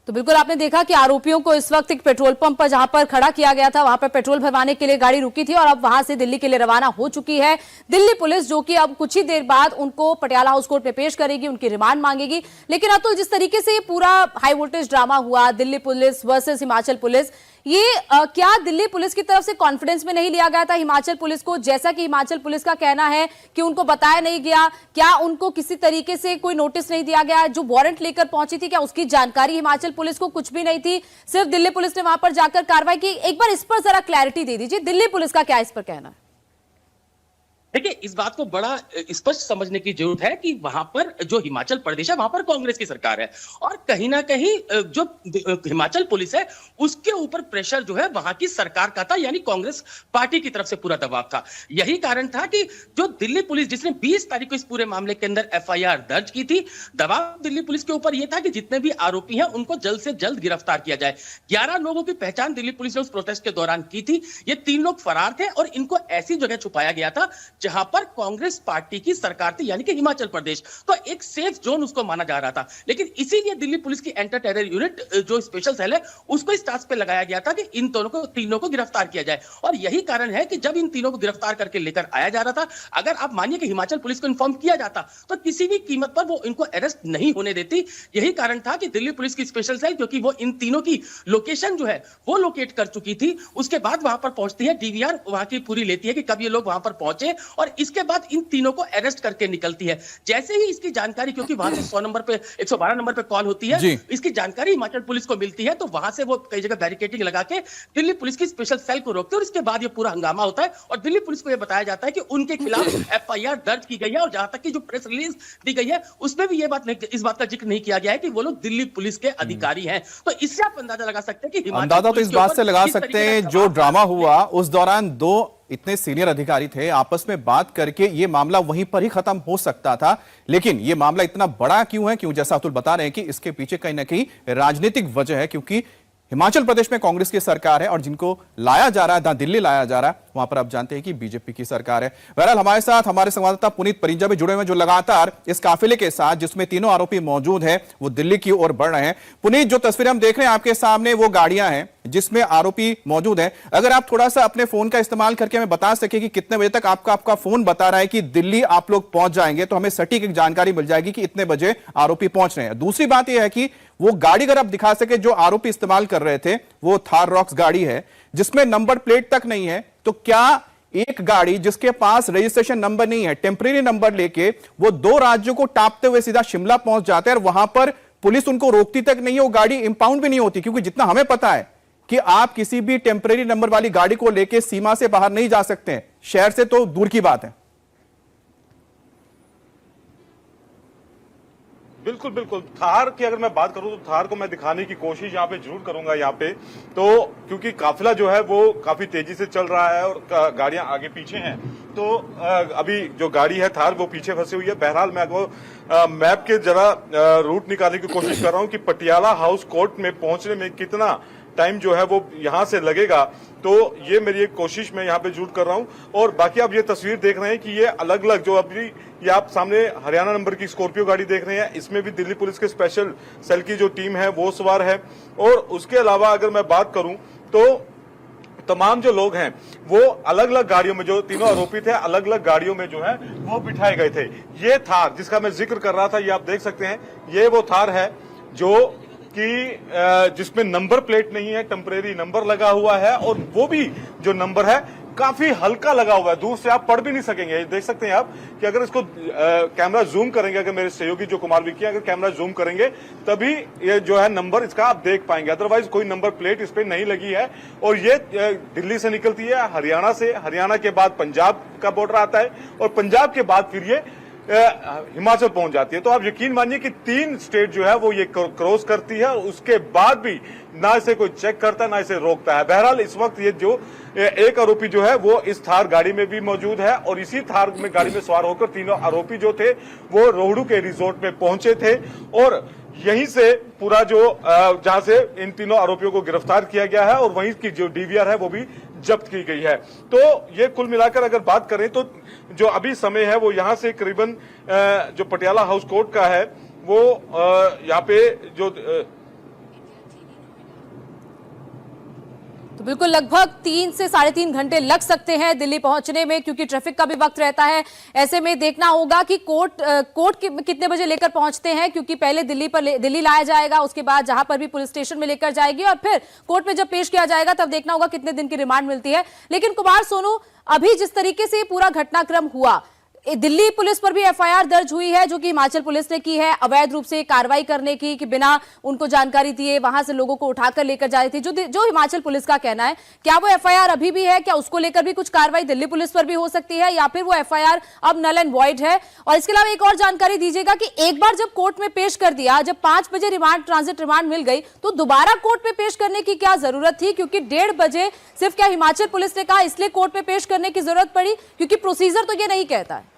तो बिल्कुल आपने देखा कि आरोपियों को इस वक्त एक पेट्रोल पंप पर जहां पर खड़ा किया गया था, वहां पर पेट्रोल भरवाने के लिए गाड़ी रुकी थी और अब वहां से दिल्ली के लिए रवाना हो चुकी है दिल्ली पुलिस, जो कि अब कुछ ही देर बाद उनको पटियाला हाउस कोर्ट में पेश करेगी, उनकी रिमांड मांगेगी। लेकिन अतुल, जिस तरीके से ये पूरा हाई वोल्टेज ड्रामा हुआ, Delhi police versus Himachal police, ये क्या दिल्ली पुलिस की तरफ से कॉन्फिडेंस में नहीं लिया गया था हिमाचल पुलिस को? जैसा कि हिमाचल पुलिस का कहना है कि उनको बताया नहीं गया, क्या उनको किसी तरीके से कोई नोटिस नहीं दिया गया? जो वारंट लेकर पहुंची थी, क्या उसकी जानकारी हिमाचल पुलिस को कुछ भी नहीं थी? सिर्फ दिल्ली पुलिस ने वहां पर जाकर कार्रवाई की। एक बार इस पर जरा क्लैरिटी दे दीजिए, दिल्ली पुलिस का क्या इस पर कहना है? देखिए, इस बात को बड़ा स्पष्ट समझने की जरूरत है कि वहां पर जो हिमाचल प्रदेश है वहां पर कांग्रेस की सरकार है और कहीं ना कहीं जो हिमाचल पुलिस है उसके ऊपर प्रेशर जो है वहां की सरकार का था, यानी कांग्रेस पार्टी की तरफ से पूरा दबाव था। यही कारण था कि जो दिल्ली पुलिस, जिसने 20 तारीख को इस पूरे मामले के अंदर FIR दर्ज की थी, दबाव दिल्ली पुलिस के ऊपर यह था कि जितने भी आरोपी हैं उनको जल्द से जल्द गिरफ्तार किया जाए। 11 लोगों की पहचान दिल्ली पुलिस ने उस प्रोटेस्ट के दौरान की थी। ये 3 लोग फरार थे और इनको ऐसी जगह छुपाया गया था जहां पर कांग्रेस पार्टी की सरकार थी, यानी कि हिमाचल प्रदेश। तो एक सेफ जोन उसको माना जा रहा था। लेकिन इसीलिए दिल्ली पुलिस की एंटी टेरर यूनिट जो स्पेशल सेल है उसको इस टास्क पे लगाया गया था कि इन तीनों को गिरफ्तार किया जाए। और यही कारण है कि जब इन तीनों को गिरफ्तार करके लेकर आया जा रहा था, अगर आप मानिए कि हिमाचल पुलिस को इन्फॉर्म किया जाता तो किसी भी कीमत पर वो इनको अरेस्ट नहीं होने देती। यही कारण था कि दिल्ली पुलिस की स्पेशल सेल, क्योंकि वो इन तीनों की लोकेशन जो है वो लोकेट कर चुकी थी, उसके बाद वहां पर पहुंचती है, DVR वहां की पूरी लेती है कि कब ये लोग वहां पर पहुंचे और इसके बाद इन तीनों को अरेस्ट करके निकलती है। जैसे ही इसकी जानकारी, क्योंकि वहां से 100 नंबर पे 112 नंबर पे कॉल होती है, इसकी जानकारी हिमाचल पुलिस को मिलती है, तो वहां से वो कई जगह बैरिकेडिंग लगा के दिल्ली पुलिस की स्पेशल सेल को रोकते हैं और इसके बाद ये पूरा हंगामा होता है और दिल्ली पुलिस को यह बताया जाता है कि उनके खिलाफ FIR दर्ज की गई है। और जहां तक कि जो प्रेस रिलीज दी गई है उसमें भी इस बात का जिक्र नहीं किया गया है कि वो लोग दिल्ली पुलिस के अधिकारी हैं। तो इससे आप अंदाजा लगा सकते हैं कि अंदाजा तो इस बात से लगा सकते हैं, जो ड्रामा हुआ उस दौरान 2 इतने सीनियर अधिकारी थे, आपस में बात करके ये मामला वहीं पर ही खत्म हो सकता था। लेकिन ये मामला इतना बड़ा क्यों है? क्यों, जैसा अतुल बता रहे हैं कि इसके पीछे कहीं ना कहीं राजनीतिक वजह है, क्योंकि हिमाचल प्रदेश में कांग्रेस की सरकार है और जिनको लाया जा रहा है, दिल्ली लाया जा रहा है, वहां पर आप जानते हैं कि बीजेपी की सरकार है। बहरहाल हमारे साथ हमारे संवाददाता पुनीत परिंजा भी जुड़े हुए, जो लगातार इस काफिले के साथ, जिसमें तीनों आरोपी मौजूद हैं, वो दिल्ली की ओर बढ़ रहे हैं। पुनीत, जो तस्वीरें हम देख रहे हैं आपके सामने, वो गाड़ियां हैं जिसमें आरोपी मौजूद हैं। अगर आप थोड़ा सा अपने फोन का इस्तेमाल करके हमें बता सके कि कितने बजे तक आपका फोन बता रहा है कि दिल्ली आप लोग पहुंच जाएंगे, तो हमें सटीक एक जानकारी मिल जाएगी कि इतने बजे आरोपी पहुंच रहे हैं। दूसरी बात यह है कि वो गाड़ी अगर आप दिखा सके जो आरोपी इस्तेमाल कर रहे थे, वो थार रॉक्स गाड़ी है जिसमें नंबर प्लेट तक नहीं है। तो क्या एक गाड़ी जिसके पास रजिस्ट्रेशन नंबर नहीं है, टेम्परेरी नंबर लेके वो 2 राज्यों को टापते हुए सीधा शिमला पहुंच जाते हैं और वहां पर पुलिस उनको रोकती तक नहीं है, वो गाड़ी इंपाउंड भी नहीं होती? क्योंकि जितना हमें पता है कि आप किसी भी टेम्परेरी नंबर वाली गाड़ी को लेके सीमा से बाहर नहीं जा सकते हैं, शहर से तो दूर की बात है। बिल्कुल बिल्कुल, थार की अगर मैं बात करूं तो थार को मैं दिखाने की कोशिश यहाँ पे जरूर करूंगा यहाँ पे, तो क्योंकि काफिला जो है वो काफी तेजी से चल रहा है और गाड़ियां आगे पीछे हैं, तो अभी जो गाड़ी है थार वो पीछे फंसी हुई है। बहरहाल मैं आपको मैप के जरा रूट निकालने की कोशिश कर रहा हूँ कि पटियाला हाउस कोर्ट में पहुंचने में कितना टाइम जो है वो यहां से लगेगा, तो ये मेरी एक कोशिश मैं यहाँ पे जरूर कर रहा हूँ। और बाकी आप ये तस्वीर देख रहे हैं कि ये अलग अलग जो अभी ये आप सामने हरियाणा नंबर की स्कॉर्पियो गाड़ी देख रहे हैं, इसमें भी दिल्ली पुलिस के स्पेशल सेल की जो टीम है वो सवार है। और उसके अलावा अगर मैं बात करूं तो तमाम जो लोग हैं वो अलग अलग गाड़ियों में, जो तीनों आरोपी थे अलग अलग गाड़ियों में जो है वो बिठाए गए थे। ये थार जिसका मैं जिक्र कर रहा था, ये आप देख सकते हैं, ये वो थार है जो कि जिसमें नंबर प्लेट नहीं है, टेम्परेरी नंबर लगा हुआ है और वो भी जो नंबर है काफी हल्का लगा हुआ है, दूर से आप पढ़ भी नहीं सकेंगे। देख सकते हैं आप कि अगर इसको कैमरा जूम करेंगे, अगर मेरे सहयोगी जो कुमार विकी अगर कैमरा जूम करेंगे तभी ये जो है नंबर इसका आप देख पाएंगे, अदरवाइज कोई नंबर प्लेट इस पे नहीं लगी है। और ये दिल्ली से निकलती है हरियाणा से, हरियाणा के बाद पंजाब का बॉर्डर आता है और पंजाब के बाद फिर ये हिमाचल पहुंच जाती है। तो आप यकीन मानिए कि 3 स्टेट जो है वो ये क्रॉस करती है, उसके बाद भी ना इसे कोई चेक करता है ना इसे रोकता है। बहरहाल इस वक्त ये जो एक आरोपी जो है वो इस थार गाड़ी में भी मौजूद है और इसी थार में गाड़ी में सवार होकर तीनों आरोपी जो थे वो रोहडू के रिजॉर्ट में पहुंचे थे और यहीं से पूरा जो जहां से इन तीनों आरोपियों को गिरफ्तार किया गया है और वहीं की जो DVR है वो भी जब्त की गई है। तो ये कुल मिलाकर अगर बात करें तो जो अभी समय है वो यहां से करीबन जो पटियाला हाउस कोर्ट का है वो यहाँ पे जो बिल्कुल लगभग 3 से 3.5 घंटे लग सकते हैं दिल्ली पहुंचने में, क्योंकि ट्रैफिक का भी वक्त रहता है। ऐसे में देखना होगा कि कोर्ट कितने बजे लेकर पहुंचते हैं, क्योंकि पहले दिल्ली लाया जाएगा, उसके बाद जहां पर भी पुलिस स्टेशन में लेकर जाएगी और फिर कोर्ट में जब पेश किया जाएगा तब देखना होगा कितने दिन की रिमांड मिलती है। लेकिन कुमार सोनू, अभी जिस तरीके से पूरा घटनाक्रम हुआ, दिल्ली पुलिस पर भी एफआईआर दर्ज हुई है जो कि हिमाचल पुलिस ने की है अवैध रूप से कार्रवाई करने की, कि बिना उनको जानकारी दिए वहां से लोगों को उठाकर लेकर जा रही थी, जो हिमाचल पुलिस का कहना है। क्या वो एफआईआर अभी भी है? क्या उसको लेकर भी कुछ कार्रवाई दिल्ली पुलिस पर भी हो सकती है, या फिर वो एफआईआर अब नल एंड वॉइड है? और इसके अलावा एक और जानकारी दीजिएगा कि एक बार जब कोर्ट में पेश कर दिया, जब 5 बजे ट्रांजिट रिमांड मिल गई, तो दोबारा कोर्ट में पेश करने की क्या जरूरत थी? क्योंकि 1:30 बजे सिर्फ क्या हिमाचल पुलिस ने कहा इसलिए कोर्ट में पेश करने की जरूरत पड़ी? क्योंकि प्रोसीजर तो ये नहीं कहता है।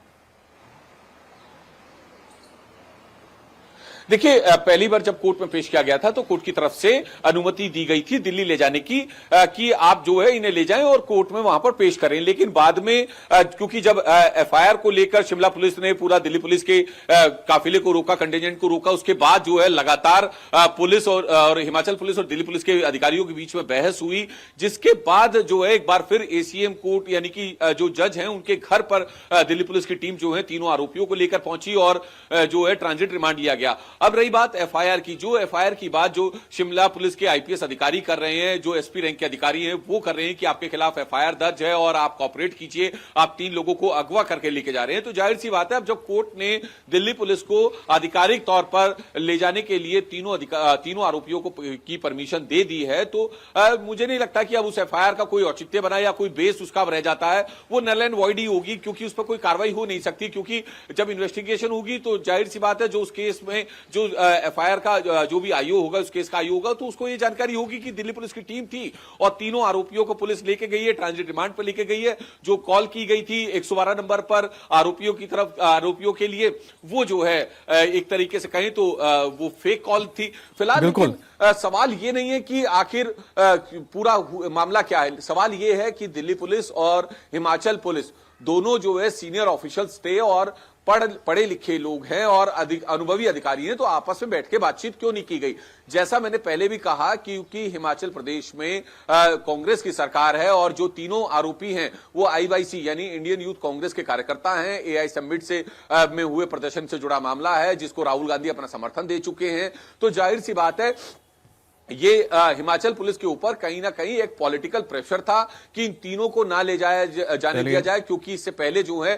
देखिए, पहली बार जब कोर्ट में पेश किया गया था तो कोर्ट की तरफ से अनुमति दी गई थी दिल्ली ले जाने की, कि आप जो है इन्हें ले जाएं और कोर्ट में वहां पर पेश करें। लेकिन बाद में क्योंकि जब एफआईआर को लेकर शिमला पुलिस ने पूरा दिल्ली पुलिस के काफिले को रोका, कंटिजेंट को रोका, उसके बाद जो है लगातार पुलिस और हिमाचल पुलिस और दिल्ली पुलिस के अधिकारियों के बीच में बहस हुई, जिसके बाद जो है एक बार फिर एसीएम कोर्ट यानी कि जो जज हैं उनके घर पर दिल्ली पुलिस की टीम जो है तीनों आरोपियों को लेकर पहुंची और जो है ट्रांजिट रिमांड लिया गया। अब रही बात एफआईआर की, जो एफआईआर की बात जो शिमला पुलिस के आईपीएस अधिकारी कर रहे हैं, जो एसपी रैंक के अधिकारी हैं, वो कर रहे हैं कि आपके खिलाफ एफआईआर दर्ज है और आप कॉपरेट कीजिए, आप 3 लोगों को अगवा करके लेके जा रहे हैं। तो जाहिर सी बात है, अब जब कोर्ट ने दिल्ली पुलिस को आधिकारिक तौर पर ले जाने के लिए तीनों आरोपियों को की परमिशन दे दी है, तो मुझे नहीं लगता कि अब उस एफआईआर का कोई औचित्य बना या कोई बेस उसका रह जाता है। वो नल एंड वॉइड ही होगी, क्योंकि उस पर कोई कार्रवाई हो नहीं सकती, क्योंकि जब इन्वेस्टिगेशन होगी तो जाहिर सी बात है जो उस केस में जो एफआईआर का जो भी आईओ होगा, उस केस का आईओ होगा, तो उसको ये जानकारी होगी कि दिल्ली पुलिस की टीम थी और तीनों आरोपियों को पुलिस लेके गई है, ट्रांजिट रिमांड पर लेके गई है। जो कॉल की गई थी 112 नंबर पर आरोपियों के लिए, वो जो है एक तरीके से कहें तो वो फेक कॉल थी। फिलहाल लेकिन सवाल ये नहीं है कि आखिर पूरा मामला क्या है, सवाल ये है कि दिल्ली पुलिस और हिमाचल पुलिस दोनों जो है सीनियर ऑफिशियल्स थे और पढ़े लिखे लोग हैं और अनुभवी अधिकारी हैं, तो आपस में बैठ के बातचीत क्यों नहीं की गई? जैसा मैंने पहले भी कहा, क्योंकि हिमाचल प्रदेश में कांग्रेस की सरकार है और जो तीनों आरोपी हैं वो आईवाईसी यानी इंडियन यूथ कांग्रेस के कार्यकर्ता हैं। एआई समिट से में हुए प्रदर्शन से जुड़ा मामला है, जिसको राहुल गांधी अपना समर्थन दे चुके हैं। तो जाहिर सी बात है, ये हिमाचल पुलिस के ऊपर कहीं ना कहीं एक पॉलिटिकल प्रेशर था कि इन तीनों को ना ले जाने दिया जाए, क्योंकि इससे पहले जो है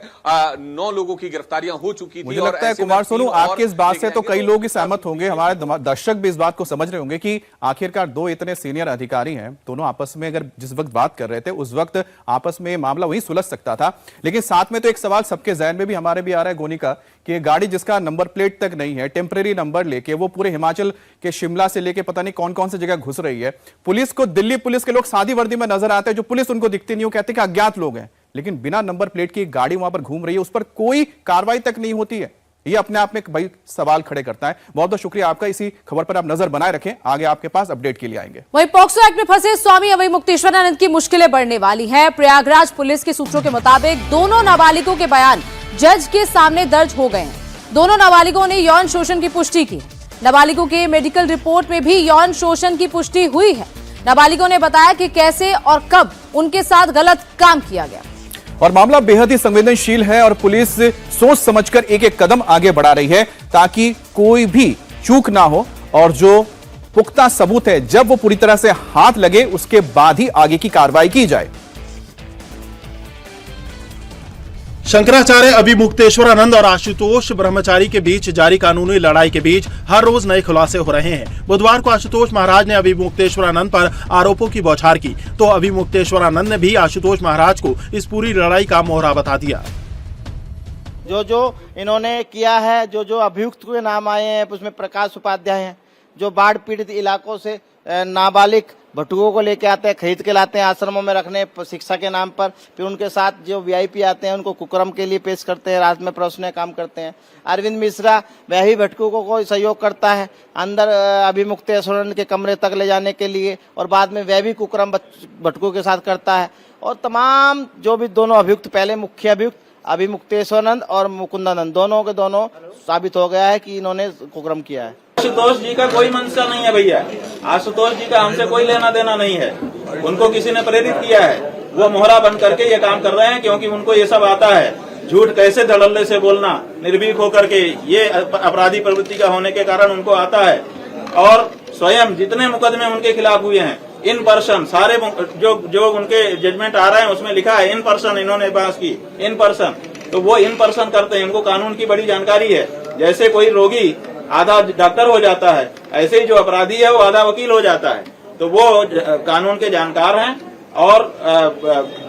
9 लोगों की गिरफ्तारियां हो चुकी थी। मुझे लगता है कुमार सोनू, आपके इस बात से तो कई लोग सहमत होंगे, हमारे दर्शक भी इस बात को समझ रहे होंगे कि आखिरकार 2 इतने सीनियर अधिकारी हैं, दोनों आपस में अगर जिस वक्त बात कर रहे थे उस वक्त आपस में मामला वहीं सुलझ सकता था। लेकिन साथ में तो एक सवाल सबके जहन में भी हमारे भी आ रहा है गोनी का, कि गाड़ी जिसका नंबर प्लेट तक नहीं है, टेम्परेरी नंबर लेके वो पूरे हिमाचल के शिमला से लेके पता नहीं कौन कौन सी जगह घुस रही है। पुलिस को दिल्ली पुलिस के लोग सादी वर्दी में नजर आते हैं, जो पुलिस उनको दिखती नहीं, वो कहते हैं कि अज्ञात लोग हैं, लेकिन बिना नंबर प्लेट की गाड़ी वहां पर घूम रही है, उस पर कोई कार्रवाई तक नहीं होती है। ये अपने आप में भाई सवाल खड़े करता है। बहुत बहुत शुक्रिया आपका, इसी खबर पर आप नजर बनाए रखें, आगे आपके पास अपडेट के लिए आएंगे। वहीं पॉक्सो एक्ट में फंसे स्वामी अभयमुक्तेश्वरानंद की मुश्किलें बढ़ने वाली हैं। प्रयागराज पुलिस के सूत्रों के मुताबिक दोनों नाबालिगों के बयान जज के सामने दर्ज हो गए हैं। दोनों नाबालिगों ने यौन शोषण की पुष्टि की। नाबालिगों के मेडिकल रिपोर्ट में भी यौन शोषण की पुष्टि हुई है। नाबालिगों ने बताया कि कैसे और कब उनके साथ गलत काम किया गया। और मामला बेहद ही संवेदनशील है और पुलिस सोच समझकर एक एक कदम आगे बढ़ा रही है ताकि कोई भी चूक ना हो, और जो पुख्ता सबूत है जब वो पूरी तरह से हाथ लगे उसके बाद ही आगे की कार्रवाई की जाए। शंकराचार्य अभिमुक्तेश्वरानंद और आशुतोष ब्रह्मचारी के बीच जारी कानूनी लड़ाई के बीच हर रोज नए खुलासे हो रहे हैं। बुधवार को आशुतोष महाराज ने अभिमुक्तेश्वरानंद पर आरोपों की बौछार की, तो अभिमुक्तेश्वरानंद ने भी आशुतोष महाराज को इस पूरी लड़ाई का मोहरा बता दिया। जो इन्होंने किया है, जो अभियुक्त के नाम आए हैं उसमें प्रकाश उपाध्याय हैं, जो बाढ़ पीड़ित इलाकों से नाबालिग भटुओं को लेके आते हैं, खरीद के लाते हैं आश्रमों में रखने शिक्षा के नाम पर, फिर उनके साथ जो वीआईपी आते हैं उनको कुकर्म के लिए पेश करते हैं, रात में परोसने काम करते हैं। अरविंद मिश्रा वह भी भटुओं को सहयोग करता है अंदर अभिमुक्तेश्वरानंद के कमरे तक ले जाने के लिए, और बाद में वह भी कुकर्म भटुओं के साथ करता है। और तमाम जो भी दोनों अभियुक्त, पहले मुख्य अभियुक्त अभिमुक्तेश्वरानंद और मुकुंदानंद, दोनों के दोनों साबित हो गया है कि इन्होंने कुकर्म किया है। आशुतोष जी का कोई मंशा नहीं है भैया। आशुतोष जी का हमसे कोई लेना देना नहीं है। उनको किसी ने प्रेरित किया है, वो मोहरा बन करके ये काम कर रहे हैं, क्योंकि उनको ये सब आता है। झूठ कैसे धड़ल्ले से बोलना, निर्भीक होकर के, ये अपराधी प्रवृत्ति का होने के कारण उनको आता है। और स्वयं जितने मुकदमे उनके खिलाफ हुए हैं, इन पर्सन सारे जो उनके जजमेंट आ रहे हैं उसमें लिखा है इन पर्सन, इन्होंने बहस की इन पर्सन, तो वो इन पर्सन करते हैं। इनको कानून की बड़ी जानकारी है। जैसे कोई रोगी आधा डॉक्टर हो जाता है, ऐसे ही जो अपराधी है वो आधा वकील हो जाता है। तो वो कानून के जानकार हैं और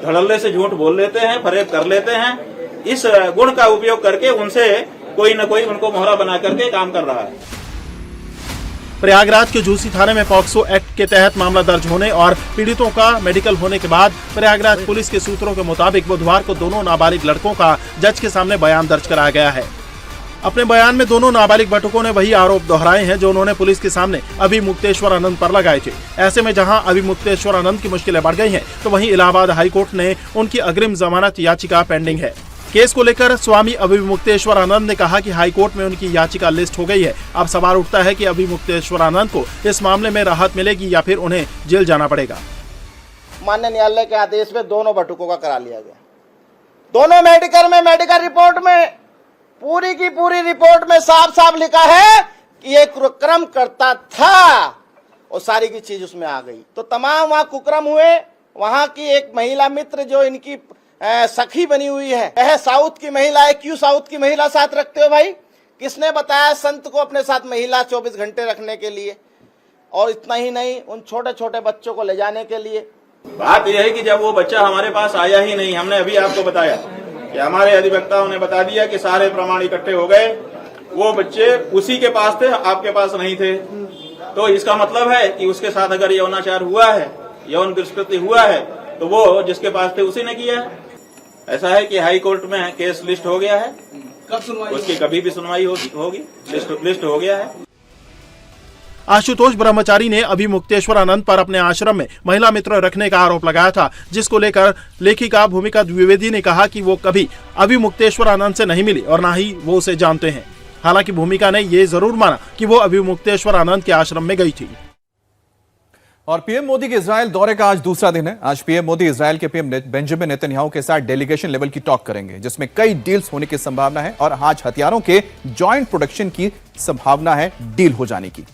धड़ल्ले से झूठ बोल लेते हैं, फरेब कर लेते हैं। इस गुण का उपयोग करके उनसे कोई न कोई उनको मोहरा बना करके काम कर रहा है। प्रयागराज के झूसी थाने में पॉक्सो एक्ट के तहत मामला दर्ज होने और पीड़ितों का मेडिकल होने के बाद प्रयागराज पुलिस के सूत्रों के मुताबिक बुधवार को दोनों नाबालिग लड़कों का जज के सामने बयान दर्ज कराया गया है। अपने बयान में दोनों नाबालिग बटुकों ने वही आरोप दोहराए हैं जो उन्होंने पुलिस के सामने अभिमुक्तेश्वर आनंद पर लगाए थे। ऐसे में जहां अभिमुक्तेश्वर आनंद की मुश्किलें बढ़ गई हैं, तो वहीं इलाहाबाद हाईकोर्ट ने उनकी अग्रिम जमानत याचिका पेंडिंग है। केस को लेकर स्वामी अभिमुक्तेश्वर आनंद ने कहा कि हाईकोर्ट में उनकी याचिका लिस्ट हो गई है। अब सवाल उठता है कि अभिमुक्तेश्वर आनंद को इस मामले में राहत मिलेगी या फिर उन्हें जेल जाना पड़ेगा। माननीय न्यायालय के आदेश में दोनों बटुकों का करा लिया गया। दोनों मेडिकल रिपोर्ट में पूरी की पूरी रिपोर्ट में साफ साफ लिखा है कि ये कुक्रम करता था और सारी की चीज उसमें आ गई। तो तमाम वहां कुक्रम हुए। वहां की एक महिला मित्र जो इनकी सखी बनी हुई है, वह साउथ की महिला है। क्यों साउथ की महिला साथ रखते हो भाई? किसने बताया संत को अपने साथ महिला 24 घंटे रखने के लिए? और इतना ही नहीं, उन छोटे छोटे बच्चों को ले जाने के लिए। बात यह है कि जब वो बच्चा हमारे पास आया ही नहीं, हमने अभी आपको बताया कि हमारे अधिवक्ताओं ने बता दिया कि सारे प्रमाण इकट्ठे हो गए, वो बच्चे उसी के पास थे, आपके पास नहीं थे। तो इसका मतलब है कि उसके साथ अगर यौनाचार हुआ है, यौन दुष्कृत्य हुआ है, तो वो जिसके पास थे उसी ने किया है। ऐसा है कि हाई कोर्ट में केस लिस्ट हो गया है। कब सुनवाई? उसकी कभी भी सुनवाई होगी। लिस्ट हो गया है। आशुतोष ब्रह्मचारी ने अभिमुक्तेश्वर आनंद पर अपने आश्रम में महिला मित्र रखने का आरोप लगाया था, जिसको लेकर लेखिका भूमिका द्विवेदी ने कहा कि वो कभी अभिमुक्तेश्वर आनंद से नहीं मिली और ना ही वो उसे जानते हैं। हालांकि भूमिका ने ये जरूर माना कि वो अभिमुक्तेश्वर आनंद के आश्रम में गई थी। और पीएम मोदी के इजराइल दौरे का आज दूसरा दिन है। आज पीएम मोदी इजराइल के पीएम बेंजामिन नेतन्याहू के साथ डेलीगेशन लेवल की टॉक करेंगे, जिसमें कई डील्स होने की संभावना है और आज हथियारों के जॉइंट प्रोडक्शन की संभावना है डील हो जाने की।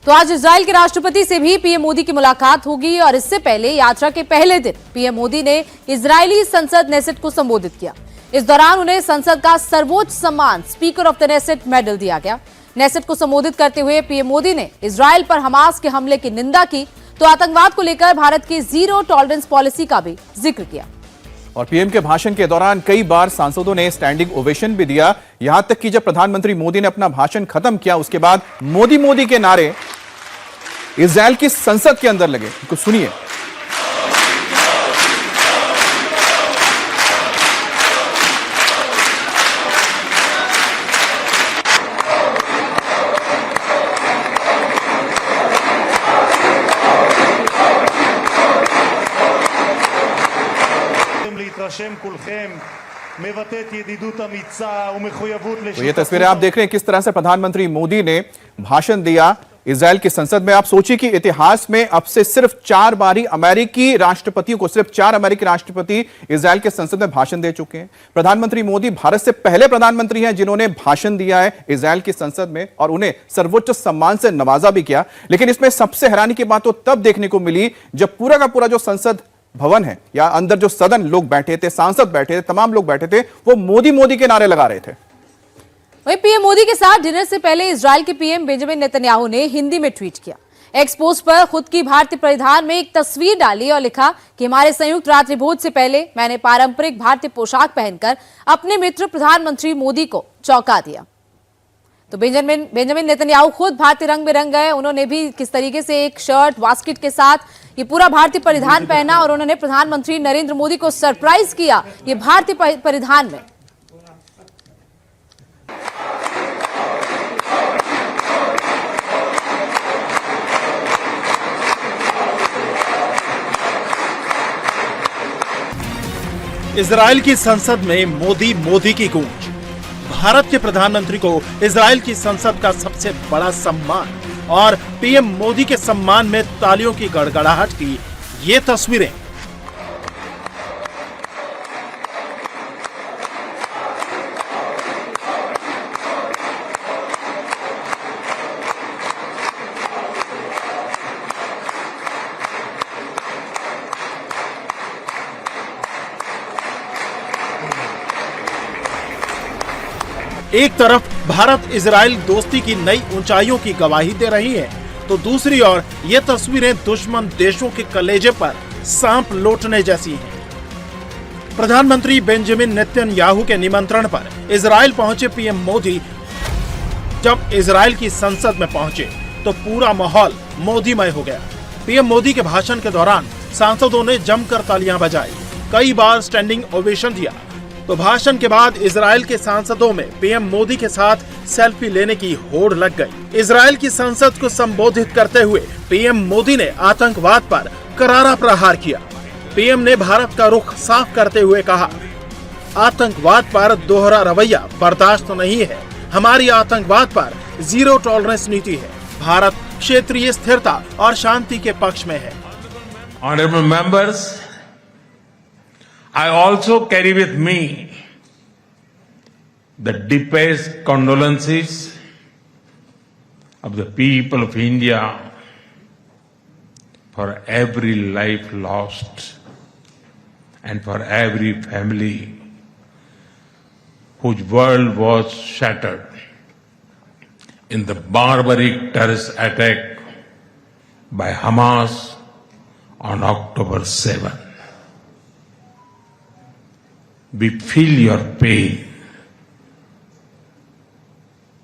तो आज इजराइल के राष्ट्रपति से भी पीएम मोदी की मुलाकात होगी और इससे पहले यात्रा के पहले दिन पीएम मोदी ने इजरायली संसद नेसेट को संबोधित किया। इस दौरान उन्हें संसद का सर्वोच्च सम्मान speaker of the Knesset medal दिया गया। नेसेट को संबोधित करते हुए पीएम मोदी ने इजराइल पर हमास के हमले की निंदा की, तो आतंकवाद को लेकर भारत की जीरो टॉलरेंस पॉलिसी का भी जिक्र किया। और पीएम के भाषण के दौरान कई बार सांसदों ने स्टैंडिंग ओवेशन भी दिया। यहां तक कि जब प्रधानमंत्री मोदी ने अपना भाषण खत्म किया, उसके बाद मोदी मोदी के नारे इजराइल की संसद के अंदर लगे। कुछ सुनिए। तो ये तस्वीरें आप देख रहे हैं किस तरह से प्रधानमंत्री मोदी ने भाषण दिया इजराइल की संसद में। आप सोचिए कि इतिहास में अब से सिर्फ 4 बारी अमेरिकी राष्ट्रपतियों को, सिर्फ 4 अमेरिकी राष्ट्रपति इजराइल के संसद में भाषण दे चुके हैं। प्रधानमंत्री मोदी भारत से पहले प्रधानमंत्री हैं जिन्होंने भाषण दिया है इजराइल की संसद में और उन्हें सर्वोच्च सम्मान से नवाजा भी किया। लेकिन इसमें सबसे हैरानी की बात तो तब देखने को मिली जब पूरा का पूरा जो संसद भवन है या अंदर जो सदन लोग बैठे थे, सांसद बैठे थे, तमाम लोग बैठे थे, वो मोदी मोदी के नारे लगा रहे थे। वहीं पीएम मोदी के साथ डिनर से पहले इजराइल के पीएम बेंजामिन नेतन्याहू ने हिंदी में ट्वीट किया। एक्स पोस्ट पर खुद की भारतीय परिधान में एक तस्वीर डाली और लिखा कि हमारे संयुक्त रात्रि भोज से पहले मैंने पारंपरिक भारतीय पोशाक पहनकर अपने मित्र प्रधानमंत्री मोदी को चौंका दिया। तो बेंजामिन नेतन्याहू खुद भारतीय रंग में रंग गए। उन्होंने भी किस तरीके से एक शर्ट वास्केट के साथ ये पूरा भारतीय परिधान पहना और उन्होंने प्रधानमंत्री नरेंद्र मोदी को सरप्राइज किया ये भारतीय परिधान में। इजराइल की संसद में मोदी मोदी की गूंज। भारत के प्रधानमंत्री को इजराइल की संसद का सबसे बड़ा सम्मान और पीएम मोदी के सम्मान में तालियों की गड़गड़ाहट की ये तस्वीरें। एक तरफ भारत इजराइल दोस्ती की नई ऊंचाइयों की गवाही दे रही है, तो दूसरी ओर ये तस्वीरें दुश्मन देशों के कलेजे पर सांप लौटने जैसी हैं। प्रधानमंत्री बेंजामिन नेतन्याहू के निमंत्रण पर इजराइल पहुंचे पीएम मोदी जब इजराइल की संसद में पहुंचे तो पूरा माहौल मोदीमय हो गया। पीएम मोदी के भाषण के दौरान सांसदों ने जमकर तालियां बजाई, कई बार स्टैंडिंग ओवेशन दिया। तो भाषण के बाद इजराइल के सांसदों में पीएम मोदी के साथ सेल्फी लेने की होड़ लग गई। इजराइल की संसद को संबोधित करते हुए पीएम मोदी ने आतंकवाद पर करारा प्रहार किया। पीएम ने भारत का रुख साफ करते हुए कहा, आतंकवाद पर दोहरा रवैया बर्दाश्त नहीं है। हमारी आतंकवाद पर जीरो टॉलरेंस नीति है। भारत क्षेत्रीय स्थिरता और शांति के पक्ष में है। Honorable members, I also carry with me the deepest condolences of the people of India for every life lost and for every family whose world was shattered in the barbaric terrorist attack by Hamas on October 7. We feel your pain.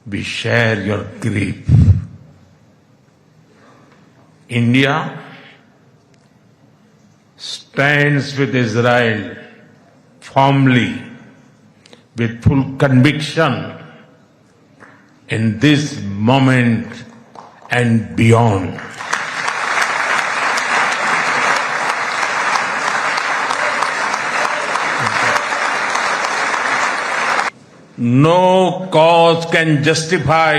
We share your grief. India stands with Israel firmly, with full conviction in this moment and beyond. No cause can justify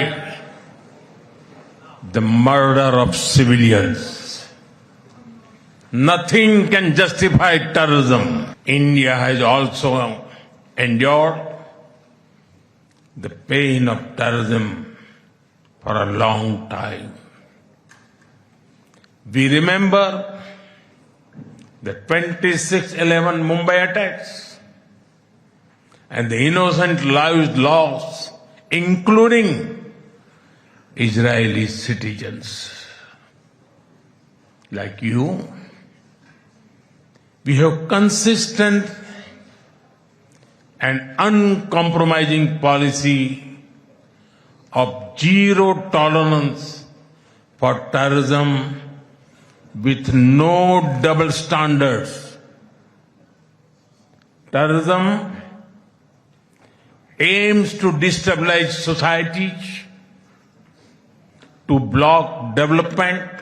the murder of civilians. Nothing can justify terrorism. India has also endured the pain of terrorism for a long time. We remember the 26/11 Mumbai attacks and the innocent lives lost, including Israeli citizens. Like you, we have consistent and uncompromising policy of zero tolerance for terrorism with no double standards. Terrorism aims to destabilize societies, to block development,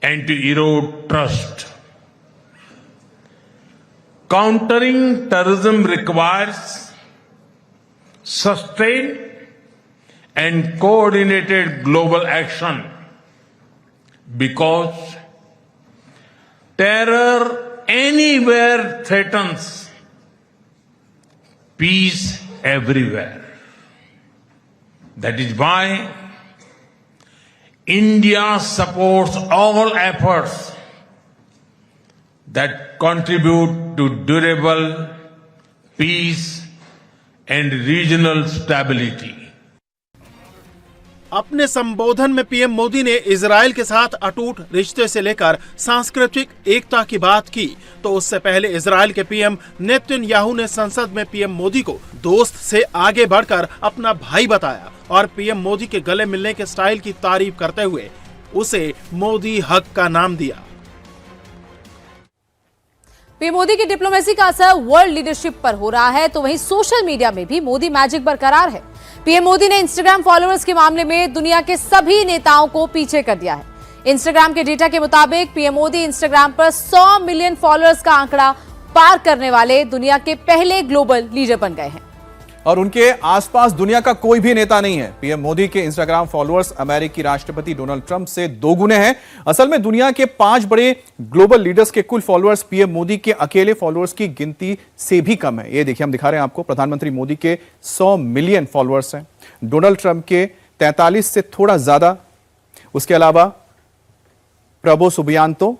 and to erode trust. Countering terrorism requires sustained and coordinated global action because terror anywhere threatens peace everywhere. That is why India supports all efforts that contribute to durable peace and regional stability. अपने संबोधन में PM Modi ने Israel के साथ अटूट रिश्ते से लेकर सांस्कृतिक एकता की बात की, तो उससे पहले इजराइल के पीएम नेतन्याहू ने संसद में पीएम मोदी को दोस्त से आगे बढ़कर अपना भाई बताया और पीएम मोदी के गले मिलने के स्टाइल की तारीफ करते हुए उसे मोदी हक का नाम दिया। पीएम मोदी की डिप्लोमेसी का असर वर्ल्ड लीडरशिप पर हो रहा है, तो वहीं सोशल मीडिया में भी मोदी मैजिक बरकरार है। पीएम मोदी ने इंस्टाग्राम फॉलोअर्स के मामले में दुनिया के सभी नेताओं को पीछे कर दिया है। इंस्टाग्राम के डेटा के मुताबिक पीएम मोदी इंस्टाग्राम पर 100 मिलियन फॉलोअर्स का आंकड़ा पार करने वाले दुनिया के पहले ग्लोबल लीडर बन गए हैं। और उनके आसपास दुनिया का कोई भी नेता नहीं है। पीएम मोदी के इंस्टाग्राम फॉलोअर्स अमेरिकी राष्ट्रपति डोनाल्ड ट्रंप से 2 गुने हैं। असल में दुनिया के 5 बड़े ग्लोबल लीडर्स के कुल फॉलोअर्स पीएम मोदी के अकेले फॉलोअर्स की गिनती से भी कम है। ये देखिए, हम दिखा रहे हैं आपको, प्रधानमंत्री मोदी के 100 मिलियन फॉलोअर्स हैं, डोनाल्ड ट्रंप के 43 से थोड़ा ज्यादा। उसके अलावा प्रबो सुबियांतो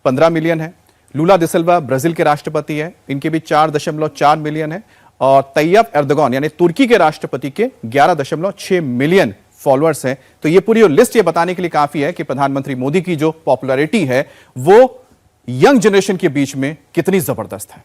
15 मिलियन है, लूला डिसिल्वा ब्राजील के राष्ट्रपति है, इनके भी 4.4 मिलियन है, और तैयब एर्दोगान यानी तुर्की के राष्ट्रपति के 11.6 मिलियन फॉलोअर्स हैं। तो ये पूरी लिस्ट ये बताने के लिए काफी है कि प्रधानमंत्री मोदी की जो पॉपुलैरिटी है वो यंग जनरेशन के बीच में कितनी जबरदस्त है।